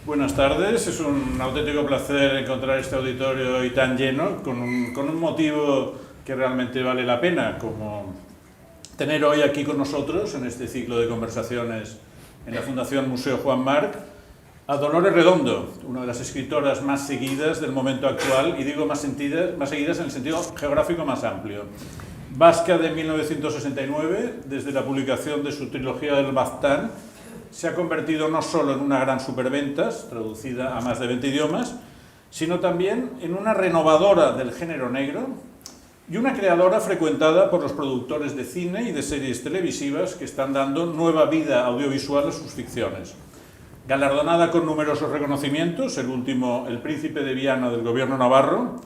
Buenas tardes, es un auténtico placer encontrar este auditorio hoy tan lleno, con un motivo que realmente vale la pena, como tener hoy aquí con nosotros, en este ciclo de conversaciones en la Fundación Museo Juan March, a Dolores Redondo, una de las escritoras más seguidas del momento actual, y digo más seguidas en el sentido geográfico más amplio. Vasca de 1969, desde la publicación de su trilogía del Baztán, se ha convertido no solo en una gran superventas, traducida a más de 20 idiomas, sino también en una renovadora del género negro y una creadora frecuentada por los productores de cine y de series televisivas que están dando nueva vida audiovisual a sus ficciones. Galardonada con numerosos reconocimientos, el último El Príncipe de Viana del Gobierno Navarro,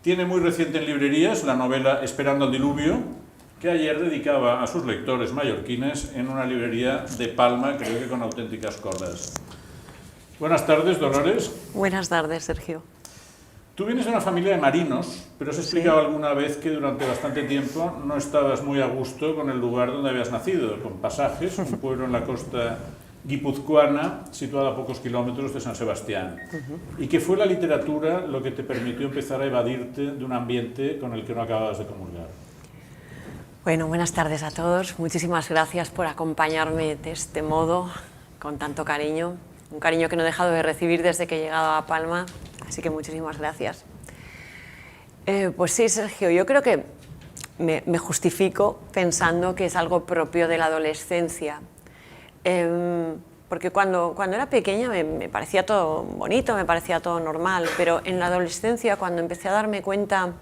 tiene muy reciente en librerías la novela Esperando el diluvio, que ayer dedicaba a sus lectores mallorquines en una librería de Palma, creo que con auténticas colas. Buenas tardes, Dolores. Buenas tardes, Sergio. Tú vienes de una familia de marinos, pero has explicado alguna vez que durante bastante tiempo no estabas muy a gusto con el lugar donde habías nacido, con Pasajes, un pueblo en la costa guipuzcoana, situado a pocos kilómetros de San Sebastián, y que fue la literatura lo que te permitió empezar a evadirte de un ambiente con el que no acababas de comulgar. Bueno, buenas tardes a todos. Muchísimas gracias por acompañarme de este modo, con tanto cariño. Un cariño que no he dejado de recibir desde que he llegado a Palma, así que muchísimas gracias. Pues sí, Sergio, yo creo que me justifico pensando que es algo propio de la adolescencia. Porque cuando era pequeña me parecía todo bonito, me parecía todo normal, pero en la adolescencia, cuando empecé a darme cuenta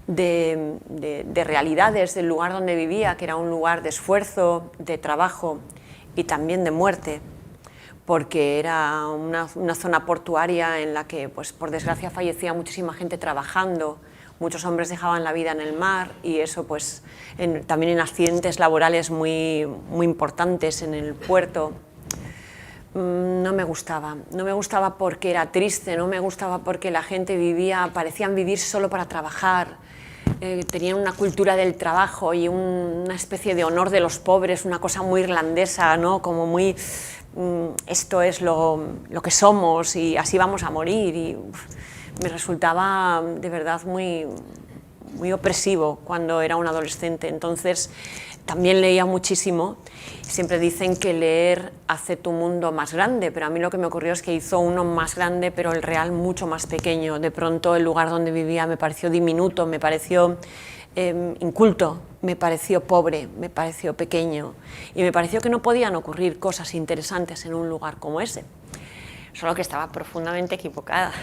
de realidades del lugar donde vivía, que era un lugar de esfuerzo, de trabajo y también de muerte, porque era una zona portuaria en la que, pues, por desgracia, fallecía muchísima gente trabajando, muchos hombres dejaban la vida en el mar y eso, pues, también en accidentes laborales muy importantes en el puerto. No me gustaba porque era triste, no me gustaba porque la gente parecían vivir solo para trabajar, tenían una cultura del trabajo y una especie de honor de los pobres, una cosa muy irlandesa, ¿no? Como muy, esto es lo que somos y así vamos a morir, y me resultaba de verdad muy opresivo cuando era un adolescente. Entonces también leía muchísimo. Siempre dicen que leer hace tu mundo más grande, pero a mí lo que me ocurrió es que hizo uno más grande, pero el real mucho más pequeño. De pronto el lugar donde vivía me pareció diminuto, me pareció inculto, me pareció pobre, me pareció pequeño y me pareció que no podían ocurrir cosas interesantes en un lugar como ese. Solo que estaba profundamente equivocada.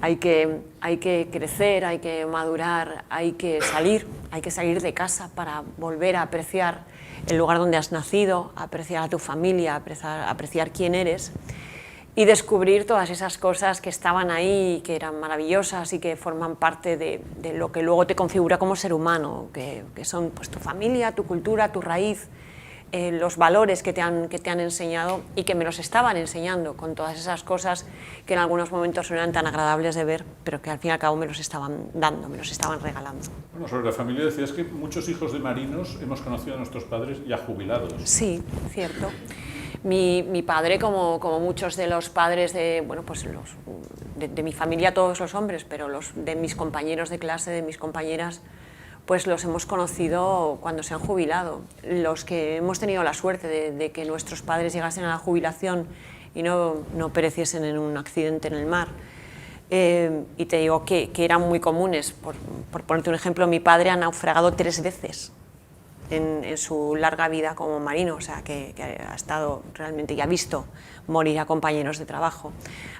Hay que crecer, hay que madurar, hay que salir de casa para volver a apreciar el lugar donde has nacido, apreciar a tu familia, apreciar quién eres y descubrir todas esas cosas que estaban ahí, que eran maravillosas y que forman parte de lo que luego te configura como ser humano, que son, pues, tu familia, tu cultura, tu raíz, los valores que te han enseñado y que me los estaban enseñando con todas esas cosas que en algunos momentos no eran tan agradables de ver, pero que al fin y al cabo me los estaban dando, me los estaban regalando. Bueno, sobre la familia decías que muchos hijos de marinos hemos conocido a nuestros padres ya jubilados. Sí, cierto. Mi padre, como muchos de los padres de mi familia, todos los hombres, pero de mis compañeros de clase, de mis compañeras, pues los hemos conocido cuando se han jubilado. Los que hemos tenido la suerte de que nuestros padres llegasen a la jubilación y no pereciesen en un accidente en el mar. Y te digo que eran muy comunes. Por ponerte un ejemplo, mi padre ha naufragado 3 veces en su larga vida como marino, o sea, que ha estado realmente y ha visto morir a compañeros de trabajo.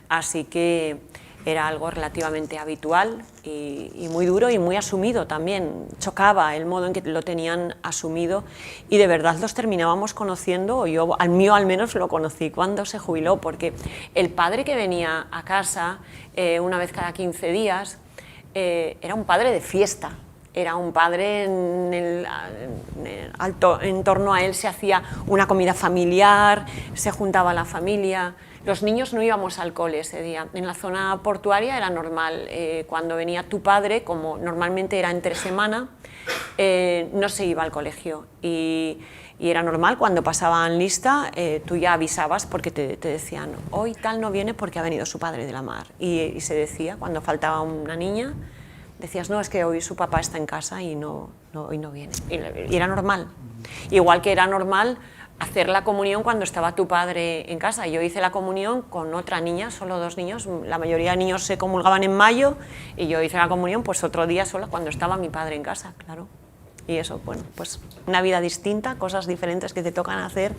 Así que era algo relativamente habitual y muy duro y muy asumido también. Chocaba el modo en que lo tenían asumido y de verdad los terminábamos conociendo, o yo, al mío al menos, lo conocí cuando se jubiló, porque el padre que venía a casa una vez cada 15 días era un padre de fiesta. Era un padre, en torno a él se hacía una comida familiar, se juntaba la familia, Los niños no íbamos al cole ese día. En la zona portuaria era normal. Cuando venía tu padre, como normalmente era entre semana, no se iba al colegio. Y era normal, cuando pasaban lista, tú ya avisabas porque te decían, hoy tal no viene porque ha venido su padre de la mar. Y se decía, cuando faltaba una niña, decías, no, es que hoy su papá está en casa y hoy no viene. Y era normal. Igual que era normal hacer la comunión cuando estaba tu padre en casa. Yo hice la comunión con otra niña, solo 2 niños. La mayoría de niños se comulgaban en mayo y yo hice la comunión pues otro día sola cuando estaba mi padre en casa, claro. Y eso, bueno, pues una vida distinta, cosas diferentes que te tocan hacer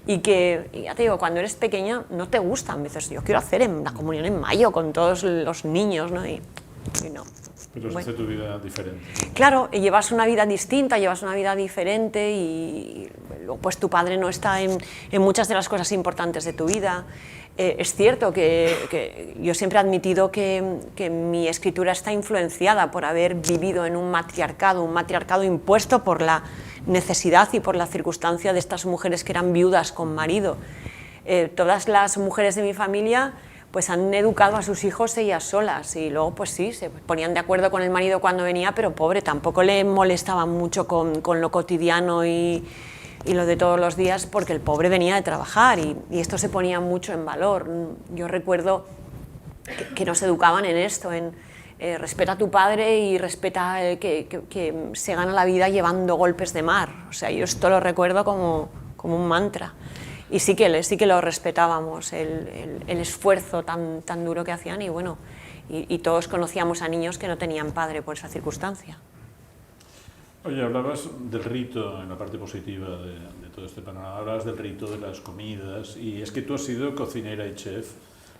y que, ya te digo, cuando eres pequeña no te gustan. Dices, yo quiero hacer la comunión en mayo con todos los niños, ¿no? Y no. Pero se hace tu vida diferente. Claro, llevas una vida distinta, llevas una vida diferente y pues tu padre no está en muchas de las cosas importantes de tu vida. Es cierto que yo siempre he admitido que mi escritura está influenciada por haber vivido en un matriarcado impuesto por la necesidad y por la circunstancia de estas mujeres que eran viudas con marido. Todas las mujeres de mi familia pues han educado a sus hijos ellas solas y luego pues sí, se ponían de acuerdo con el marido cuando venía, pero pobre, tampoco le molestaba mucho con lo cotidiano y lo de todos los días porque el pobre venía de trabajar y esto se ponía mucho en valor. Yo recuerdo que nos educaban en esto, en respeta a tu padre y respeta que se gana la vida llevando golpes de mar. O sea, yo esto lo recuerdo como un mantra. Y sí que lo respetábamos, el esfuerzo tan duro que hacían y bueno, y todos conocíamos a niños que no tenían padre por esa circunstancia. Oye, hablabas del rito en la parte positiva de todo este panorama, hablabas del rito de las comidas y es que tú has sido cocinera y chef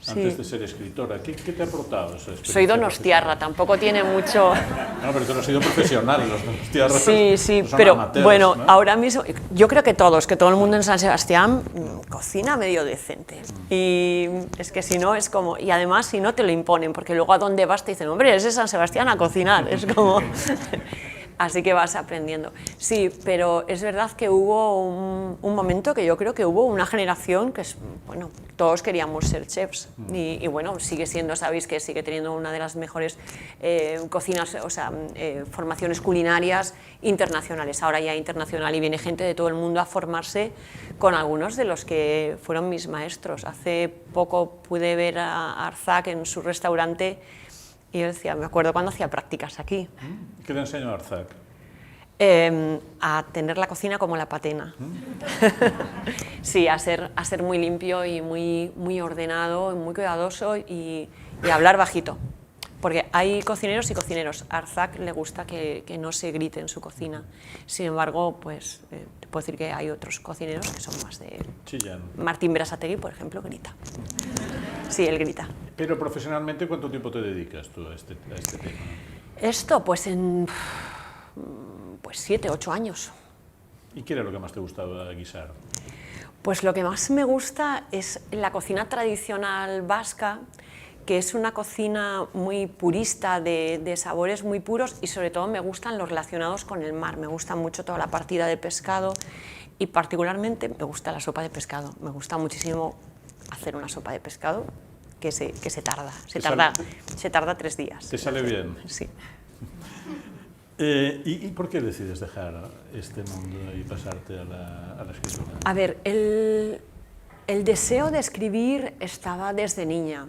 antes de ser escritora. ¿Qué te ha aportado esa experiencia? Soy donostiarra, tampoco tiene mucho... No, pero tú no has sido profesional, los donostiarras sí, son pero amateurs, bueno, ¿no? ahora mismo, yo creo que todo el mundo en San Sebastián cocina medio decente. Y es que si no, es como... Y además, si no, te lo imponen, porque luego a dónde vas te dicen, hombre, es de San Sebastián a cocinar, es como... Así que vas aprendiendo. Sí, pero es verdad que hubo un momento que yo creo que hubo una generación que, bueno, todos queríamos ser chefs y bueno, sigue siendo, sabéis que sigue teniendo una de las mejores cocinas, o sea, formaciones culinarias internacionales. Ahora ya internacional y viene gente de todo el mundo a formarse con algunos de los que fueron mis maestros. Hace poco pude ver a Arzac en su restaurante. Y yo decía, me acuerdo cuando hacía prácticas aquí. ¿Qué te enseñó Arzac? A tener la cocina como la patena. Sí, a ser muy limpio y muy ordenado, y muy cuidadoso y hablar bajito. Porque hay cocineros y cocineros. A Arzac le gusta que no se grite en su cocina. Sin embargo, pues te puedo decir que hay otros cocineros que son más de... Chillán. Martín Berasategui, por ejemplo, grita. Sí, él grita. Pero profesionalmente, ¿cuánto tiempo te dedicas tú a este tema? Esto, pues en 7, 8 años. ¿Y qué era lo que más te gustaba guisar? Pues lo que más me gusta es la cocina tradicional vasca, que es una cocina muy purista, de sabores muy puros y sobre todo me gustan los relacionados con el mar. Me gusta mucho toda la partida de pescado y particularmente me gusta la sopa de pescado. Me gusta muchísimo hacer una sopa de pescado que se tarda. Se tarda 3 días. ¿Te sale bien? Sí. ¿Y por qué decides dejar este mundo y pasarte a la escritura? A ver, el deseo de escribir estaba desde niña.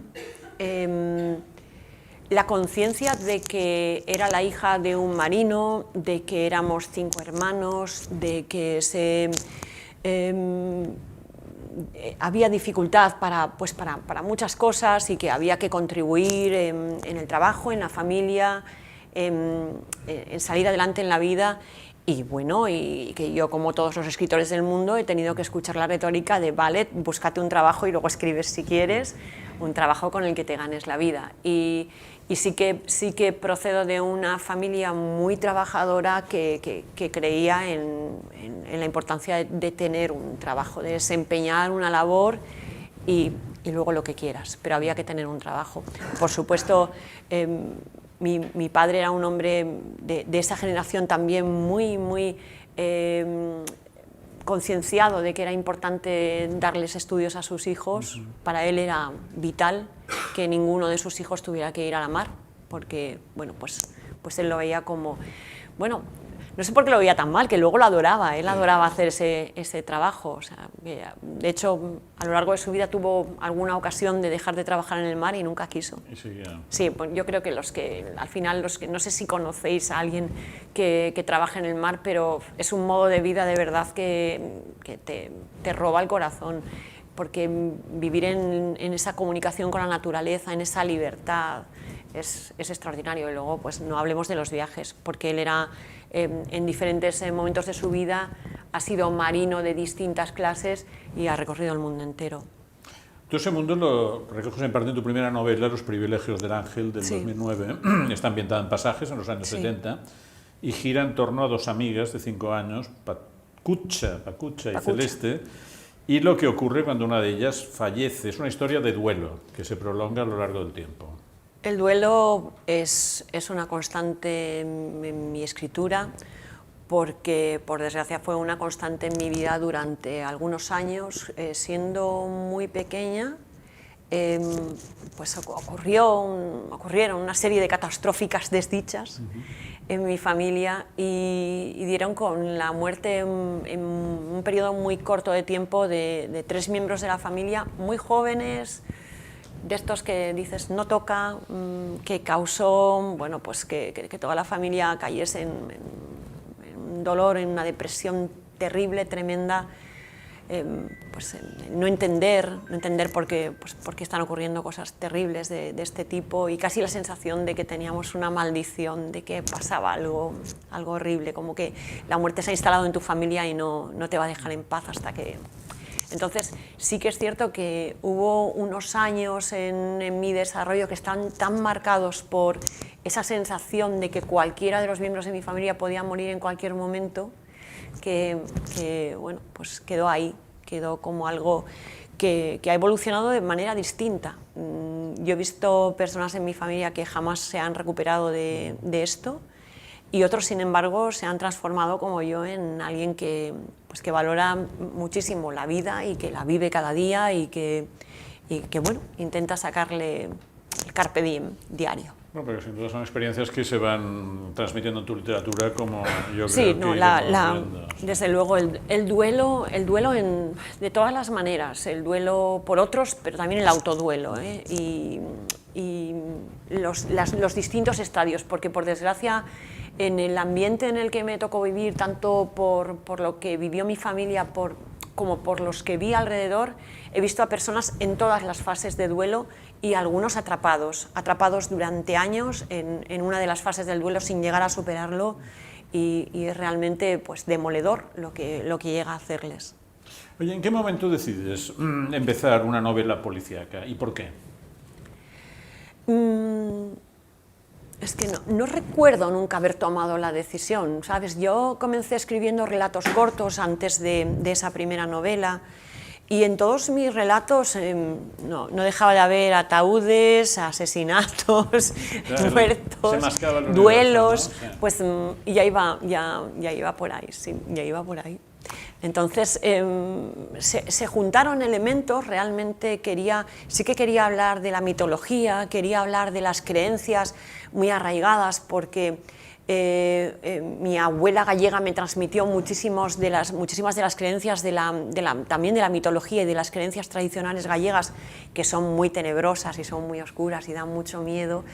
La conciencia de que era la hija de un marino, de que éramos 5 hermanos, de que había dificultad para muchas cosas y que había que contribuir en el trabajo, en la familia, en salir adelante en la vida. Y bueno, y que yo, como todos los escritores del mundo, he tenido que escuchar la retórica de vale, búscate un trabajo y luego escribes si quieres, un trabajo con el que te ganes la vida. Y sí que procedo de una familia muy trabajadora que creía en la importancia de tener un trabajo, de desempeñar una labor y luego lo que quieras, pero había que tener un trabajo. Por supuesto, mi padre era un hombre de esa generación también muy concienciado de que era importante darles estudios a sus hijos. Para él era vital que ninguno de sus hijos tuviera que ir a la mar, porque bueno, pues él lo veía como, bueno, no sé por qué lo veía tan mal, que luego lo adoraba, él adoraba hacer ese trabajo. O sea, de hecho, a lo largo de su vida tuvo alguna ocasión de dejar de trabajar en el mar y nunca quiso. Sí, pues yo creo que al final, no sé si conocéis a alguien que trabaje en el mar, pero es un modo de vida de verdad que te roba el corazón, porque vivir en esa comunicación con la naturaleza, en esa libertad, es extraordinario. Y luego, pues no hablemos de los viajes, porque él era, en diferentes momentos de su vida, ha sido marino de distintas clases y ha recorrido el mundo entero. Tú ese mundo lo recoges en parte en tu primera novela, Los privilegios del ángel, del 2009. Está ambientada en Pasajes, en los años 70, y gira en torno a dos amigas de 5 años, Pacucha y Celeste, y lo que ocurre cuando una de ellas fallece. Es una historia de duelo que se prolonga a lo largo del tiempo. El duelo es una constante en mi escritura, porque por desgracia fue una constante en mi vida durante algunos años. Siendo muy pequeña, pues ocurrieron una serie de catastróficas desdichas en mi familia y dieron con la muerte en un periodo muy corto de tiempo de 3 miembros de la familia, muy jóvenes, de estos que dices no toca, que causó, bueno, pues que toda la familia cayese en un dolor, en una depresión terrible, tremenda. No entender por qué están ocurriendo cosas terribles de este tipo, y casi la sensación de que teníamos una maldición, de que pasaba algo horrible, como que la muerte se ha instalado en tu familia y no te va a dejar en paz hasta que... Entonces sí que es cierto que hubo unos años en mi desarrollo que están tan marcados por esa sensación de que cualquiera de los miembros de mi familia podía morir en cualquier momento, que bueno, pues quedó ahí, quedó como algo que ha evolucionado de manera distinta. Yo he visto personas en mi familia que jamás se han recuperado de esto, y otros, sin embargo, se han transformado como yo en alguien que valora muchísimo la vida y que la vive cada día y que bueno, intenta sacarle el carpe diem diario. Bueno, pero sin duda son experiencias que se van transmitiendo en tu literatura, como yo sí, creo que... desde luego, el duelo de todas las maneras, el duelo por otros, pero también el autoduelo, y los distintos estadios, porque por desgracia en el ambiente en el que me tocó vivir, tanto por lo que vivió mi familia como por los que vi alrededor, he visto a personas en todas las fases de duelo y algunos atrapados durante años en una de las fases del duelo sin llegar a superarlo, y es realmente pues demoledor lo que llega a hacerles. Oye, ¿en qué momento decides empezar una novela policíaca y por qué? Es que no recuerdo nunca haber tomado la decisión, ¿sabes? Yo comencé escribiendo relatos cortos antes de esa primera novela, y en todos mis relatos no dejaba de haber ataúdes, asesinatos, claro, muertos, duelos, ¿no? Pues y ya iba por ahí, sí, ya iba por ahí. Entonces se juntaron elementos. Realmente sí que quería hablar de la mitología, quería hablar de las creencias muy arraigadas, porque mi abuela gallega me transmitió muchísimas de las creencias también de la mitología y de las creencias tradicionales gallegas, que son muy tenebrosas y son muy oscuras y dan mucho miedo,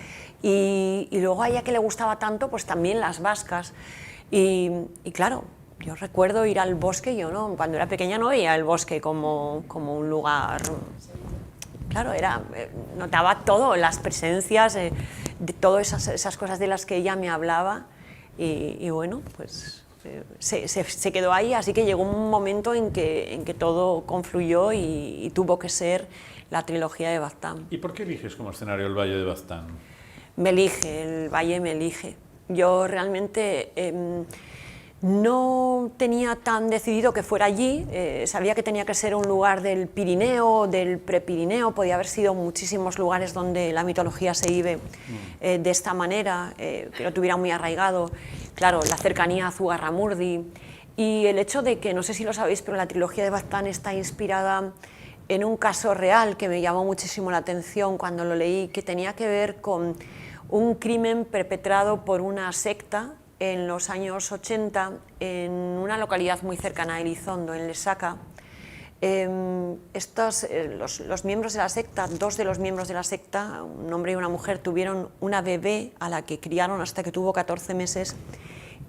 y luego a ella, que le gustaba tanto, pues también las vascas, y claro, yo recuerdo ir al bosque. Yo cuando era pequeña no veía el bosque como un lugar... Claro, notaba todo, las presencias, de todas esas cosas de las que ella me hablaba, y bueno, pues se quedó ahí, así que llegó un momento en que todo confluyó y tuvo que ser la trilogía de Baztán. ¿Y por qué eliges como escenario el Valle de Baztán? El valle me elige. Yo realmente... no tenía tan decidido que fuera allí, sabía que tenía que ser un lugar del Pirineo, del Prepirineo, podía haber sido muchísimos lugares donde la mitología se vive de esta manera, que lo tuviera muy arraigado. Claro, la cercanía a Zugarramurdi, Y el hecho de que, no sé si lo sabéis, pero la trilogía de Baztán está inspirada en un caso real que me llamó muchísimo la atención cuando lo leí, que tenía que ver con un crimen perpetrado por una secta en los años 80 en una localidad muy cercana a Elizondo, en Lesaca. Los miembros de la secta, dos de los miembros de la secta, un hombre y una mujer, tuvieron una bebé a la que criaron hasta que tuvo 14 meses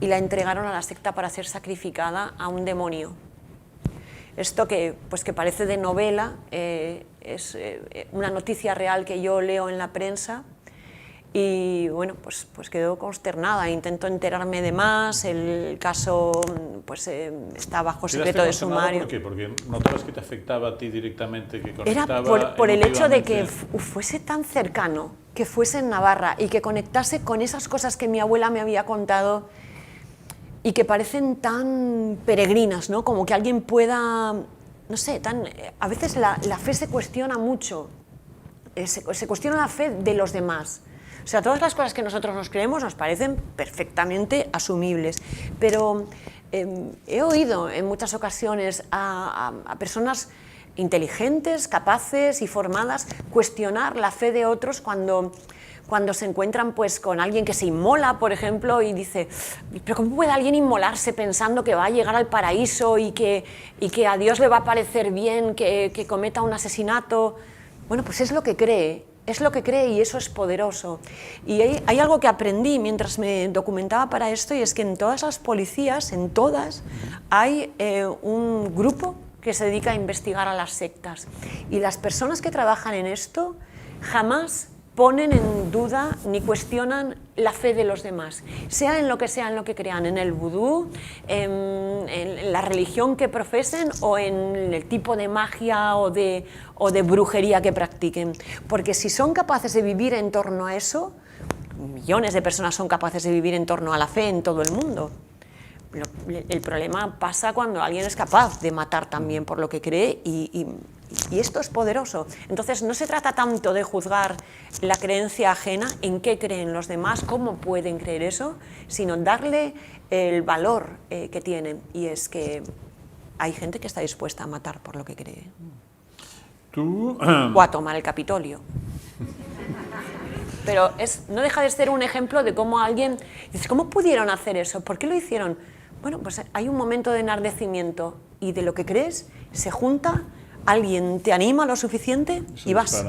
y la entregaron a la secta para ser sacrificada a un demonio. Esto que parece de novela, es una noticia real que yo leo en la prensa y bueno, pues quedo consternada, intento enterarme de más, el caso está bajo secreto de sumario. ¿Por qué? Porque notabas que te afectaba a ti directamente, que conectaba. Era por el hecho de que fuese tan cercano, que fuese en Navarra y que conectase con esas cosas que mi abuela me había contado y que parecen tan peregrinas, ¿no? Como que alguien pueda, no sé, a veces la fe se cuestiona mucho, se cuestiona la fe de los demás. O sea, todas las cosas que nosotros nos creemos nos parecen perfectamente asumibles, pero he oído en muchas ocasiones a personas inteligentes, capaces y formadas cuestionar la fe de otros cuando se encuentran con alguien que se inmola, por ejemplo, y dice, pero ¿cómo puede alguien inmolarse pensando que va a llegar al paraíso y que a Dios le va a parecer bien que cometa un asesinato? Bueno, pues es lo que cree y eso es poderoso. Y hay algo que aprendí mientras me documentaba para esto, y es que en todas las policías, en todas, hay un grupo que se dedica a investigar a las sectas. Y las personas que trabajan en esto jamás ponen en duda ni cuestionan la fe de los demás, sea en lo que crean, en el vudú, en la religión que profesen o en el tipo de magia o de brujería que practiquen. Porque si son capaces de vivir en torno a eso, millones de personas son capaces de vivir en torno a la fe en todo el mundo. El problema pasa cuando alguien es capaz de matar también por lo que cree y esto es poderoso. Entonces no se trata tanto de juzgar la creencia ajena, en qué creen los demás, cómo pueden creer eso, sino darle el valor que tienen, y es que hay gente que está dispuesta a matar por lo que cree. ¿Tú? O a tomar el Capitolio. Pero no deja de ser un ejemplo de cómo alguien dice, ¿cómo pudieron hacer eso? ¿Por qué lo hicieron? Bueno, pues hay un momento de enardecimiento y de lo que crees se junta, alguien te anima lo suficiente y vas.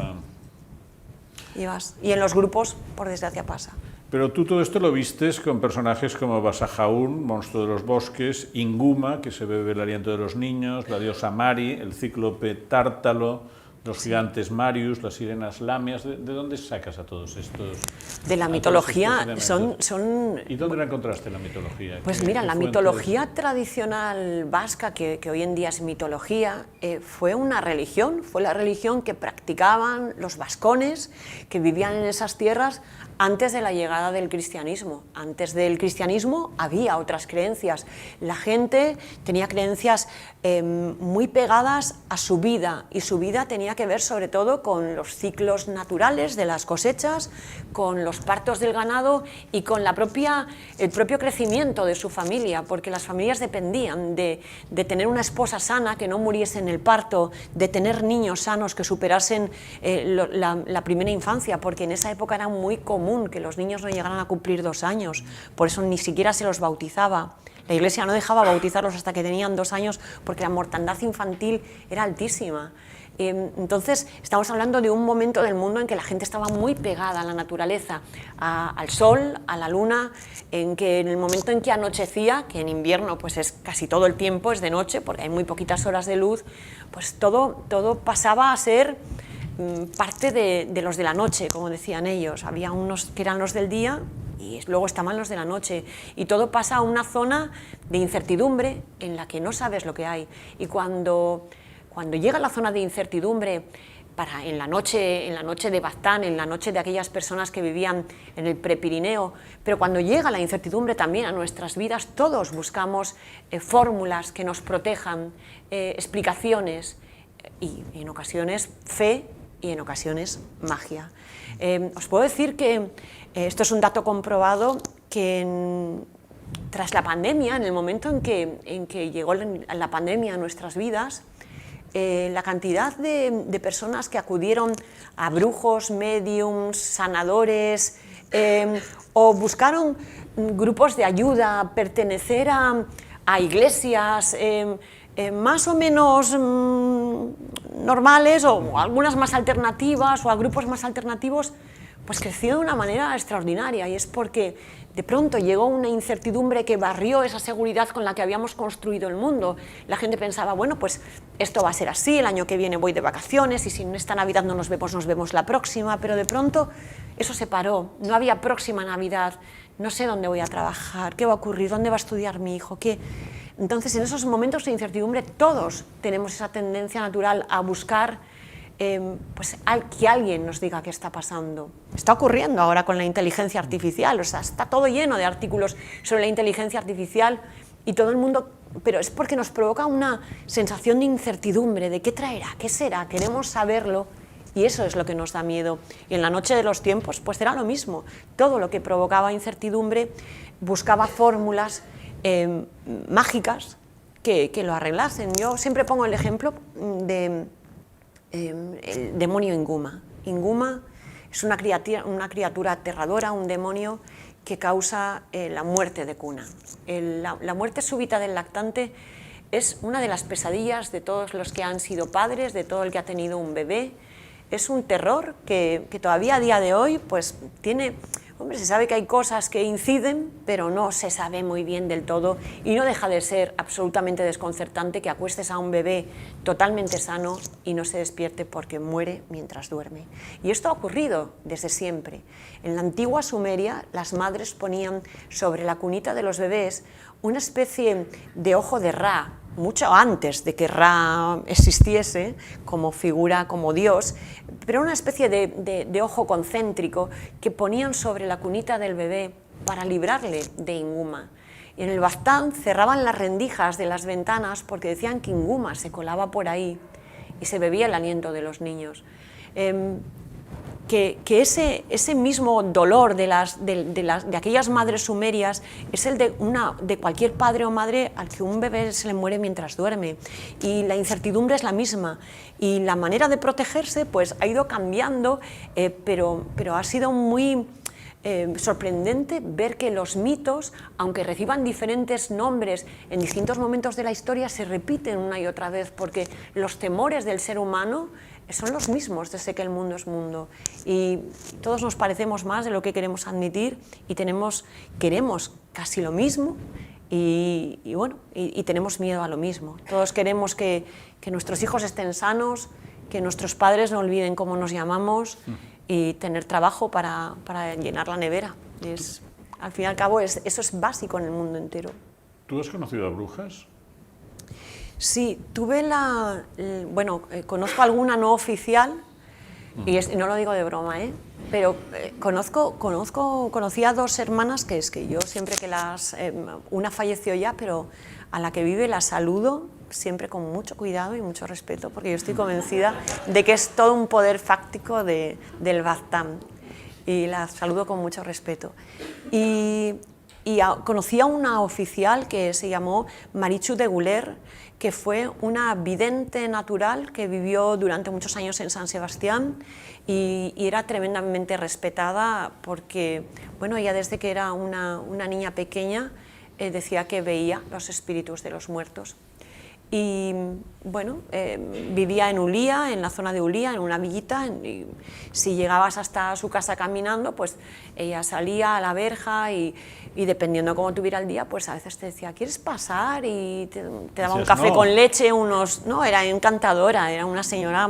Y vas. Y en los grupos, por desgracia, pasa. Pero tú todo esto lo vistes con personajes como Basajaún, monstruo de los bosques, Inguma, que se bebe el aliento de los niños, la diosa Mari, el cíclope Tártalo, los gigantes Marius, las sirenas Lamias. ¿De dónde sacas a todos estos? De la mitología. ¿Y dónde la encontraste, la mitología? Pues mira, la mitología tradicional vasca, que hoy en día es mitología, fue una religión, fue la religión que practicaban los vascones que vivían en esas tierras antes de la llegada del cristianismo. Antes del cristianismo había otras creencias. La gente tenía creencias muy pegadas a su vida, y su vida tenía que ver sobre todo con los ciclos naturales de las cosechas, con los partos del ganado y con el propio crecimiento de su familia, porque las familias dependían de tener una esposa sana que no muriese en el parto, de tener niños sanos que superasen la primera infancia, porque en esa época era muy común que los niños no llegaran a cumplir 2 años, por eso ni siquiera se los bautizaba. La Iglesia no dejaba bautizarlos hasta que tenían 2 años porque la mortandad infantil era altísima. Entonces estamos hablando de un momento del mundo en que la gente estaba muy pegada a la naturaleza, al sol, a la luna, en que en el momento en que anochecía, que en invierno pues es casi todo el tiempo, es de noche porque hay muy poquitas horas de luz, pues todo pasaba a ser parte de los de la noche, como decían ellos. Había unos que eran los del día y luego estaban los de la noche, y todo pasa a una zona de incertidumbre en la que no sabes lo que hay. Y cuando llega la zona de incertidumbre, en la noche de Baztán, en la noche de aquellas personas que vivían en el Prepirineo, pero cuando llega la incertidumbre también a nuestras vidas, todos buscamos fórmulas que nos protejan, explicaciones, y en ocasiones fe y en ocasiones magia. Os puedo decir que esto es un dato comprobado, que tras la pandemia, en el momento en que llegó la pandemia a nuestras vidas, la cantidad de personas que acudieron a brujos, médiums, sanadores, o buscaron grupos de ayuda, pertenecer a iglesias más o menos normales, o algunas más alternativas, o a grupos más alternativos, pues creció de una manera extraordinaria, y es porque de pronto llegó una incertidumbre que barrió esa seguridad con la que habíamos construido el mundo. La gente pensaba, bueno, pues esto va a ser así, el año que viene voy de vacaciones, y si en esta Navidad no nos vemos la próxima, pero de pronto eso se paró, no había próxima Navidad, no sé dónde voy a trabajar, qué va a ocurrir, dónde va a estudiar mi hijo, qué... Entonces, en esos momentos de incertidumbre, todos tenemos esa tendencia natural a buscar pues, que alguien nos diga qué está pasando. Está ocurriendo ahora con la inteligencia artificial, o sea, está todo lleno de artículos sobre la inteligencia artificial y todo el mundo... Pero es porque nos provoca una sensación de incertidumbre, de qué traerá, qué será, queremos saberlo, y eso es lo que nos da miedo. Y en la noche de los tiempos, pues era lo mismo. Todo lo que provocaba incertidumbre buscaba fórmulas mágicas que lo arreglasen. Yo siempre pongo el ejemplo de el demonio Inguma. Inguma es una criatura aterradora, un demonio que causa la muerte de cuna. La muerte súbita del lactante es una de las pesadillas de todos los que han sido padres, de todo el que ha tenido un bebé. Es un terror que todavía a día de hoy pues tiene... Hombre, se sabe que hay cosas que inciden, pero no se sabe muy bien del todo, y no deja de ser absolutamente desconcertante que acuestes a un bebé totalmente sano y no se despierte porque muere mientras duerme. Y esto ha ocurrido desde siempre. En la antigua Sumeria, las madres ponían sobre la cunita de los bebés una especie de ojo de Ra, mucho antes de que Ra existiese como figura, como dios, pero una especie de ojo concéntrico que ponían sobre la cunita del bebé para librarle de Inguma. Y en el Baztán cerraban las rendijas de las ventanas porque decían que Inguma se colaba por ahí y se bebía el aliento de los niños. Que ese mismo dolor de aquellas madres sumerias es el de cualquier padre o madre al que un bebé se le muere mientras duerme, y la incertidumbre es la misma, y la manera de protegerse pues ha ido cambiando, pero ha sido muy sorprendente ver que los mitos, aunque reciban diferentes nombres en distintos momentos de la historia, se repiten una y otra vez, porque los temores del ser humano son los mismos desde que el mundo es mundo, y todos nos parecemos más de lo que queremos admitir, y queremos casi lo mismo, y bueno, y tenemos miedo a lo mismo. Todos queremos que nuestros hijos estén sanos, que nuestros padres no olviden cómo nos llamamos, y tener trabajo para llenar la nevera. Al fin y al cabo eso es básico en el mundo entero. ¿Tú has conocido a brujas? Sí, conozco alguna no oficial, y no lo digo de broma, pero conocí a dos hermanas que yo siempre que una falleció ya, pero a la que vive la saludo siempre con mucho cuidado y mucho respeto, porque yo estoy convencida de que es todo un poder fáctico del Baztán, y la saludo con mucho respeto. Y conocí a una oficial que se llamó Marichu de Guler, que fue una vidente natural que vivió durante muchos años en San Sebastián, y era tremendamente respetada porque, bueno, ella desde que era una niña pequeña decía que veía los espíritus de los muertos. Y bueno, vivía en Ulía, en la zona de Ulía, en una villita, y si llegabas hasta su casa caminando, pues ella salía a la verja y dependiendo de cómo tuviera el día, pues a veces te decía, ¿quieres pasar? Y te daba un café con leche, era encantadora, era una señora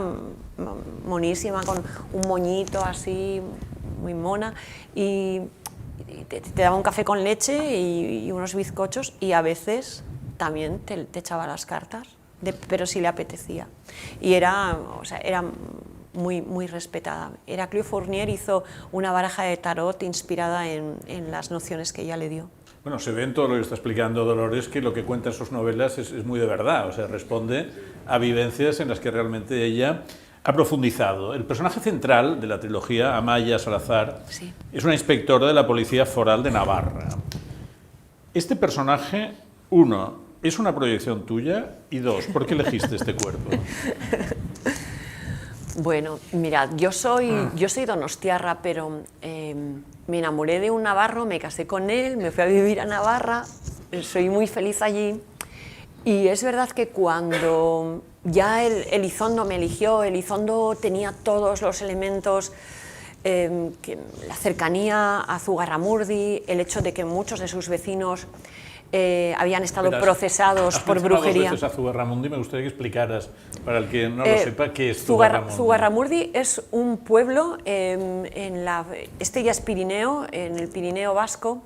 monísima, con un moñito así, muy mona, y te daba un café con leche y unos bizcochos, y a veces también te echaba las cartas, pero si le apetecía. Y era muy, muy respetada. Heraclio Fournier hizo una baraja de tarot inspirada en las nociones que ella le dio. Bueno, se ve en todo lo que está explicando Dolores que lo que cuenta en sus novelas es muy de verdad, o sea, responde a vivencias en las que realmente ella ha profundizado. El personaje central de la trilogía, Amaya Salazar, sí, es una inspectora de la Policía Foral de Navarra. Este personaje, uno, ¿es una proyección tuya? Y dos, ¿por qué elegiste este cuerpo? Bueno, mirad, yo soy donostiarra, pero me enamoré de un navarro, me casé con él, me fui a vivir a Navarra, soy muy feliz allí. Y es verdad que cuando ya Elizondo me eligió, Elizondo tenía todos los elementos, la cercanía a Zugarramurdi, el hecho de que muchos de sus vecinos habían estado procesados por brujería. Dos veces a Zugarramurdi, me gustaría que explicaras, para el que no lo sepa, qué es Zugarramurdi. Zugarramurdi es un pueblo, este ya es Pirineo, en el Pirineo vasco,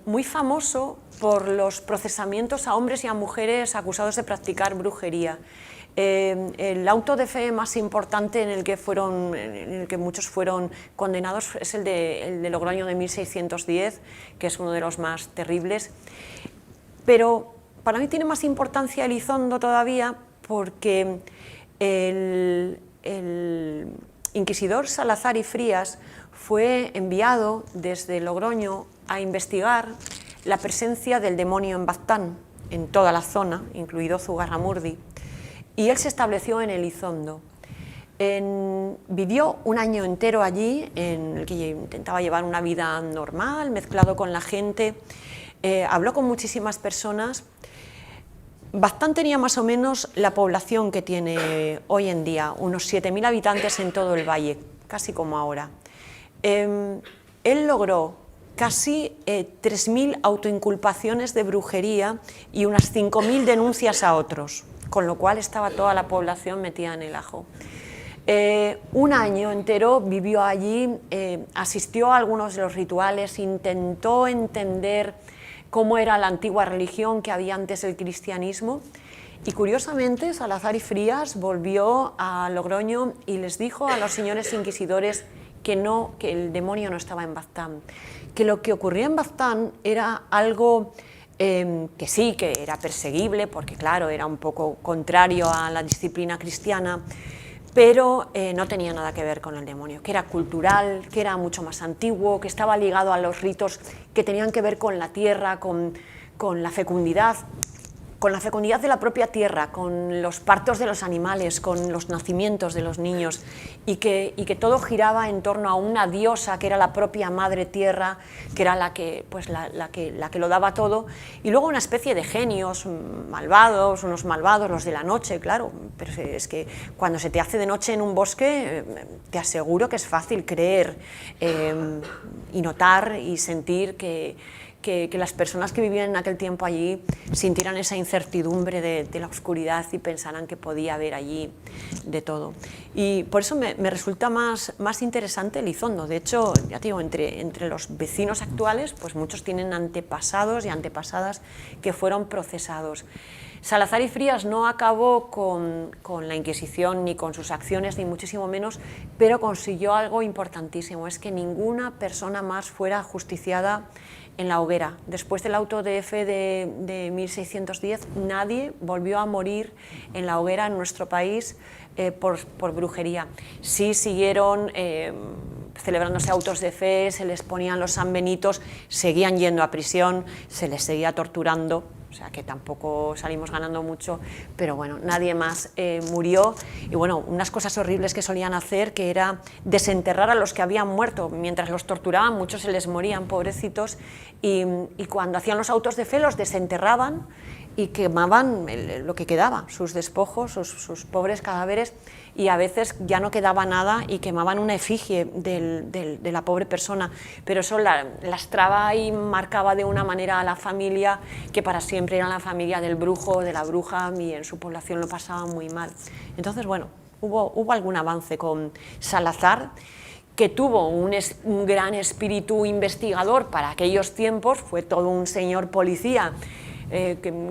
muy famoso por los procesamientos a hombres y a mujeres acusados de practicar brujería. El auto de fe más importante en el que muchos fueron condenados es el de Logroño de 1610, que es uno de los más terribles. Pero para mí tiene más importancia Elizondo todavía porque el inquisidor Salazar y Frías fue enviado desde Logroño a investigar la presencia del demonio en Baztán, en toda la zona, incluido Zugarramurdi, y él se estableció en Elizondo. Vivió un año entero allí, en el que intentaba llevar una vida normal, mezclado con la gente, habló con muchísimas personas. Baztán tenía más o menos la población que tiene hoy en día, unos 7.000 habitantes en todo el valle, casi como ahora. Él logró casi 3.000 autoinculpaciones de brujería y unas 5.000 denuncias a otros, con lo cual estaba toda la población metida en el ajo. Un año entero vivió allí, asistió a algunos de los rituales, intentó entender cómo era la antigua religión que había antes del cristianismo, y curiosamente Salazar y Frías volvió a Logroño y les dijo a los señores inquisidores que el demonio no estaba en Baztán, que lo que ocurría en Baztán era algo que sí, que era perseguible, porque claro, era un poco contrario a la disciplina cristiana, pero no tenía nada que ver con el demonio, que era cultural, que era mucho más antiguo, que estaba ligado a los ritos que tenían que ver con la tierra, con la fecundidad de la propia tierra, con los partos de los animales, con los nacimientos de los niños, y que todo giraba en torno a una diosa que era la propia madre tierra, que era la que lo daba todo, y luego una especie de genios malvados, unos malvados, los de la noche, claro, pero es que cuando se te hace de noche en un bosque, te aseguro que es fácil creer y notar y sentir que las personas que vivían en aquel tiempo allí sintieran esa incertidumbre de la oscuridad y pensaran que podía haber allí de todo. Y por eso me resulta más interesante Elizondo. De hecho, ya te digo, entre los vecinos actuales, pues muchos tienen antepasados y antepasadas que fueron procesados. Salazar y Frías no acabó con la Inquisición ni con sus acciones, ni muchísimo menos, pero consiguió algo importantísimo, es que ninguna persona más fuera ajusticiada en la hoguera. Después del auto de fe de 1610, nadie volvió a morir en la hoguera en nuestro país por brujería. Sí siguieron celebrándose autos de fe, se les ponían los sanbenitos, seguían yendo a prisión, se les seguía torturando, o sea que tampoco salimos ganando mucho, pero bueno, nadie más murió. Y bueno, unas cosas horribles que solían hacer, que era desenterrar a los que habían muerto. Mientras los torturaban, muchos se les morían, pobrecitos, y cuando hacían los autos de fe los desenterraban y quemaban lo que quedaba, sus despojos, sus pobres cadáveres, y a veces ya no quedaba nada y quemaban una efigie de la pobre persona, pero eso lastraba y marcaba de una manera a la familia, que para siempre era la familia del brujo o de la bruja, y en su población lo pasaban muy mal. Entonces, bueno, hubo algún avance con Salazar, que tuvo un gran espíritu investigador para aquellos tiempos, fue todo un señor policía,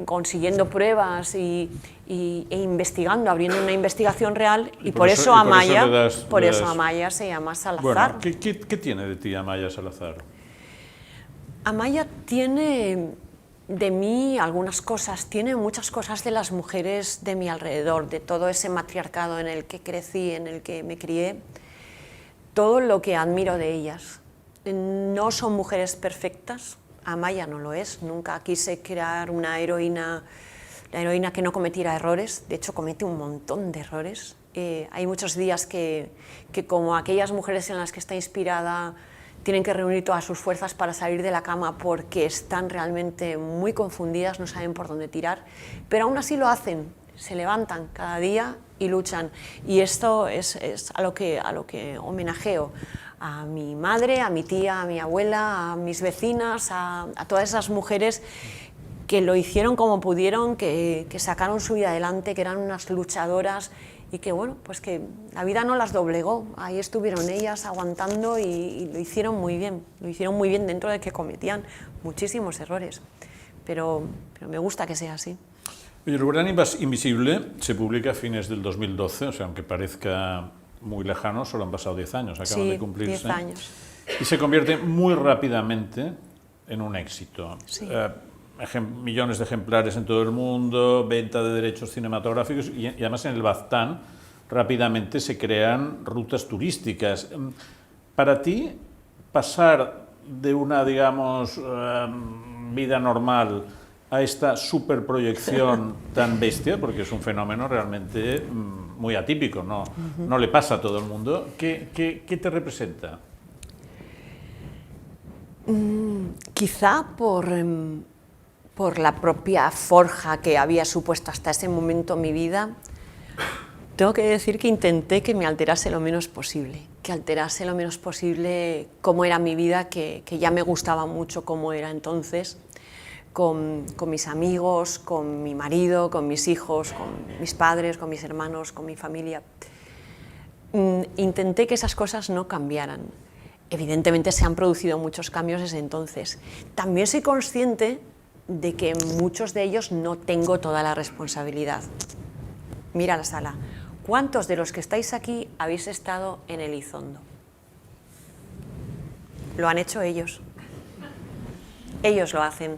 consiguiendo pruebas e investigando, abriendo una investigación real, y por eso Amaya se llama Salazar. Bueno, ¿qué tiene de ti Amaya Salazar? Amaya tiene de mí algunas cosas, tiene muchas cosas de las mujeres de mi alrededor, de todo ese matriarcado en el que crecí, en el que me crié, todo lo que admiro de ellas. No son mujeres perfectas, Amaya no lo es, nunca quise crear una heroína, la heroína que no cometiera errores, de hecho comete un montón de errores. Hay muchos días que como aquellas mujeres en las que está inspirada tienen que reunir todas sus fuerzas para salir de la cama porque están realmente muy confundidas, no saben por dónde tirar, pero aún así lo hacen, se levantan cada día y luchan. Y esto es a lo que homenajeo a mi madre, a mi tía, a mi abuela, a mis vecinas, a todas esas mujeres que lo hicieron como pudieron, que sacaron su vida adelante, que eran unas luchadoras y que, bueno, pues que la vida no las doblegó, ahí estuvieron ellas aguantando y lo hicieron muy bien dentro de que cometían muchísimos errores, pero me gusta que sea así. Oye, El Guardián Invisible se publica a fines del 2012, o sea, aunque parezca muy lejano, solo han pasado 10 años, acaban de cumplirse. 10 años. Y se convierte muy rápidamente en un éxito. Sí. Millones de ejemplares en todo el mundo, venta de derechos cinematográficos y además en el Baztán rápidamente se crean rutas turísticas. Para ti, pasar de una, digamos, vida normal a esta superproyección tan bestia, porque es un fenómeno realmente muy atípico, no le pasa a todo el mundo, ¿qué te representa? Quizá por la propia forja que había supuesto hasta ese momento mi vida, tengo que decir que intenté que me alterase lo menos posible, cómo era mi vida, que ya me gustaba mucho cómo era entonces, con mis amigos, con mi marido, con mis hijos, con mis padres, con mis hermanos, con mi familia. Intenté que esas cosas no cambiaran. Evidentemente se han producido muchos cambios desde entonces. También soy consciente de que en muchos de ellos no tengo toda la responsabilidad. Mira la sala. ¿Cuántos de los que estáis aquí habéis estado en Elizondo? Lo han hecho ellos. Ellos lo hacen.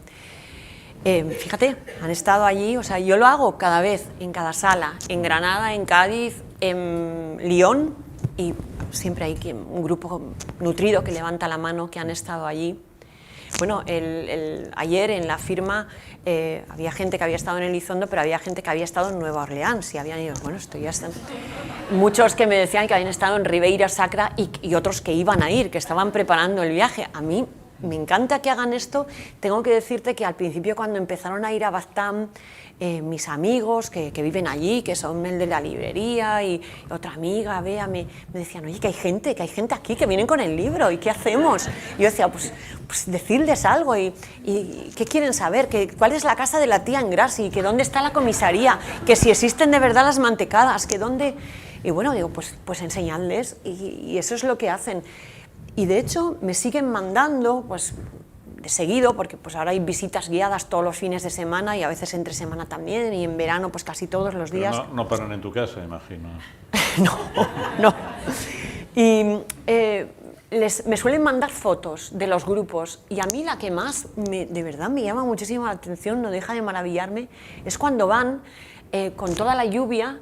Fíjate, han estado allí, o sea, yo lo hago cada vez, en cada sala, en Granada, en Cádiz, en Lyon, y siempre hay un grupo nutrido que levanta la mano que han estado allí. Bueno, ayer en la firma había gente que había estado en Elizondo, pero había gente que había estado en Nueva Orleans y habían ido, bueno, esto ya está. Muchos que me decían que habían estado en Ribeira Sacra y otros que iban a ir, que estaban preparando el viaje. A mí me encanta que hagan esto. Tengo que decirte que al principio, cuando empezaron a ir a Baztán, mis amigos que viven allí, que son el de la librería y otra amiga, Bea, me decían, oye, que hay gente aquí que vienen con el libro, ¿y qué hacemos? Y yo decía, pues decirles algo, y ¿qué quieren saber? ¿Cuál es la casa de la tía en Grassi? ¿Que dónde está la comisaría? ¿Que si existen de verdad las mantecadas? ¿Que dónde? Y bueno, digo, pues enseñadles, y eso es lo que hacen. Y de hecho me siguen mandando, pues de seguido, porque pues ahora hay visitas guiadas todos los fines de semana y a veces entre semana también, y en verano pues casi todos los días. Pero no paran en tu casa, imagino. No. Y me suelen mandar fotos de los grupos, y a mí la que más de verdad me llama muchísimo la atención, no deja de maravillarme, es cuando van con toda la lluvia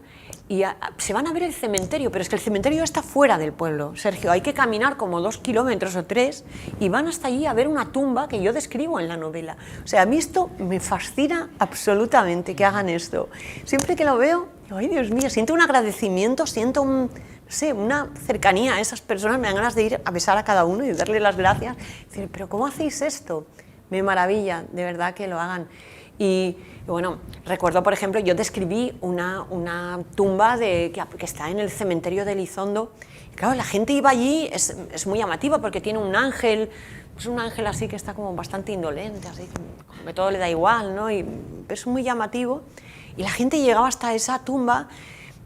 y se van a ver el cementerio, pero es que el cementerio está fuera del pueblo, Sergio, hay que caminar como 2 kilómetros o 3 y van hasta allí a ver una tumba que yo describo en la novela. O sea, a mí esto me fascina absolutamente, que hagan esto. Siempre que lo veo, digo, ay, Dios mío, siento un agradecimiento, siento una cercanía a esas personas, me dan ganas de ir a besar a cada uno y darle las gracias. Decir, pero ¿cómo hacéis esto? Me maravilla, de verdad, que lo hagan. Y bueno, recuerdo, por ejemplo, yo describí una tumba que está en el cementerio de Elizondo. Y claro, la gente iba allí, es muy llamativa porque tiene un ángel, pues un ángel así que está como bastante indolente, así como que todo le da igual, ¿no? Y es muy llamativo. Y la gente llegaba hasta esa tumba,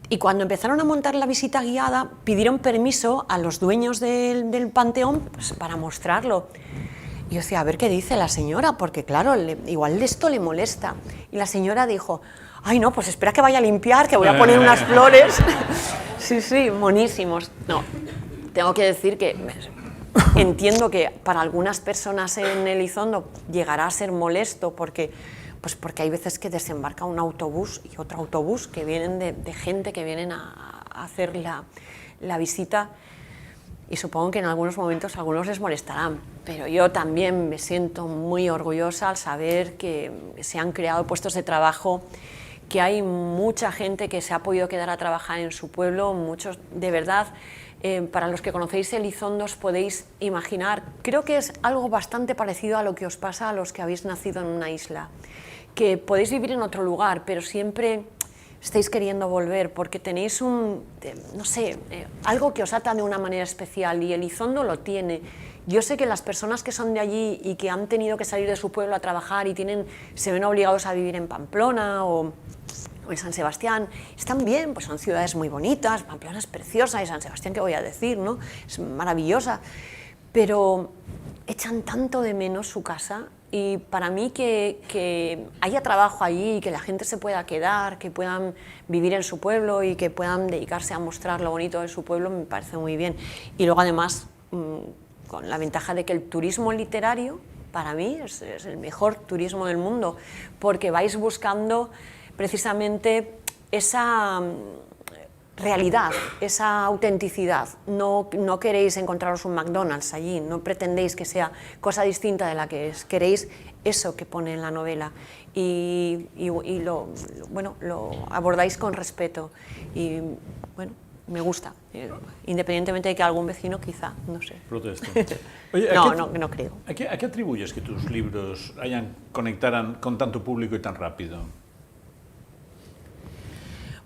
y cuando empezaron a montar la visita guiada, pidieron permiso a los dueños del panteón, pues, para mostrarlo. Y yo decía, a ver qué dice la señora, porque claro, igual esto le molesta. Y la señora dijo, ay no, pues espera que vaya a limpiar, que voy a poner unas flores. Sí, monísimos. No, tengo que decir que entiendo que para algunas personas en Elizondo llegará a ser molesto, porque hay veces que desembarca un autobús y otro autobús que vienen de gente que vienen a hacer la visita. y supongo que en algunos momentos a algunos les molestarán, pero yo también me siento muy orgullosa al saber que se han creado puestos de trabajo, que hay mucha gente que se ha podido quedar a trabajar en su pueblo, muchos, de verdad, para los que conocéis Elizondo os podéis imaginar, creo que es algo bastante parecido a lo que os pasa a los que habéis nacido en una isla, que podéis vivir en otro lugar, pero siempre estáis queriendo volver porque tenéis no sé, algo que os ata de una manera especial, y Elizondo lo tiene. Yo sé que las personas que son de allí y que han tenido que salir de su pueblo a trabajar y se ven obligados a vivir en Pamplona o en San Sebastián, están bien, pues son ciudades muy bonitas, Pamplona es preciosa y San Sebastián, ¿qué voy a decir?, ¿no? Es maravillosa, pero echan tanto de menos su casa, y para mí que haya trabajo allí, que la gente se pueda quedar, que puedan vivir en su pueblo y que puedan dedicarse a mostrar lo bonito de su pueblo, me parece muy bien. Y luego además, con la ventaja de que el turismo literario, para mí, es el mejor turismo del mundo, porque vais buscando precisamente esa realidad, esa autenticidad. No queréis encontraros un McDonald's allí, no pretendéis que sea cosa distinta de la que es, queréis eso que pone en la novela, y lo abordáis con respeto, y bueno, me gusta, independientemente de que algún vecino quizá, no sé. Proteste. Oye, no creo. ¿A qué atribuyes que tus libros conectaran con tanto público y tan rápido?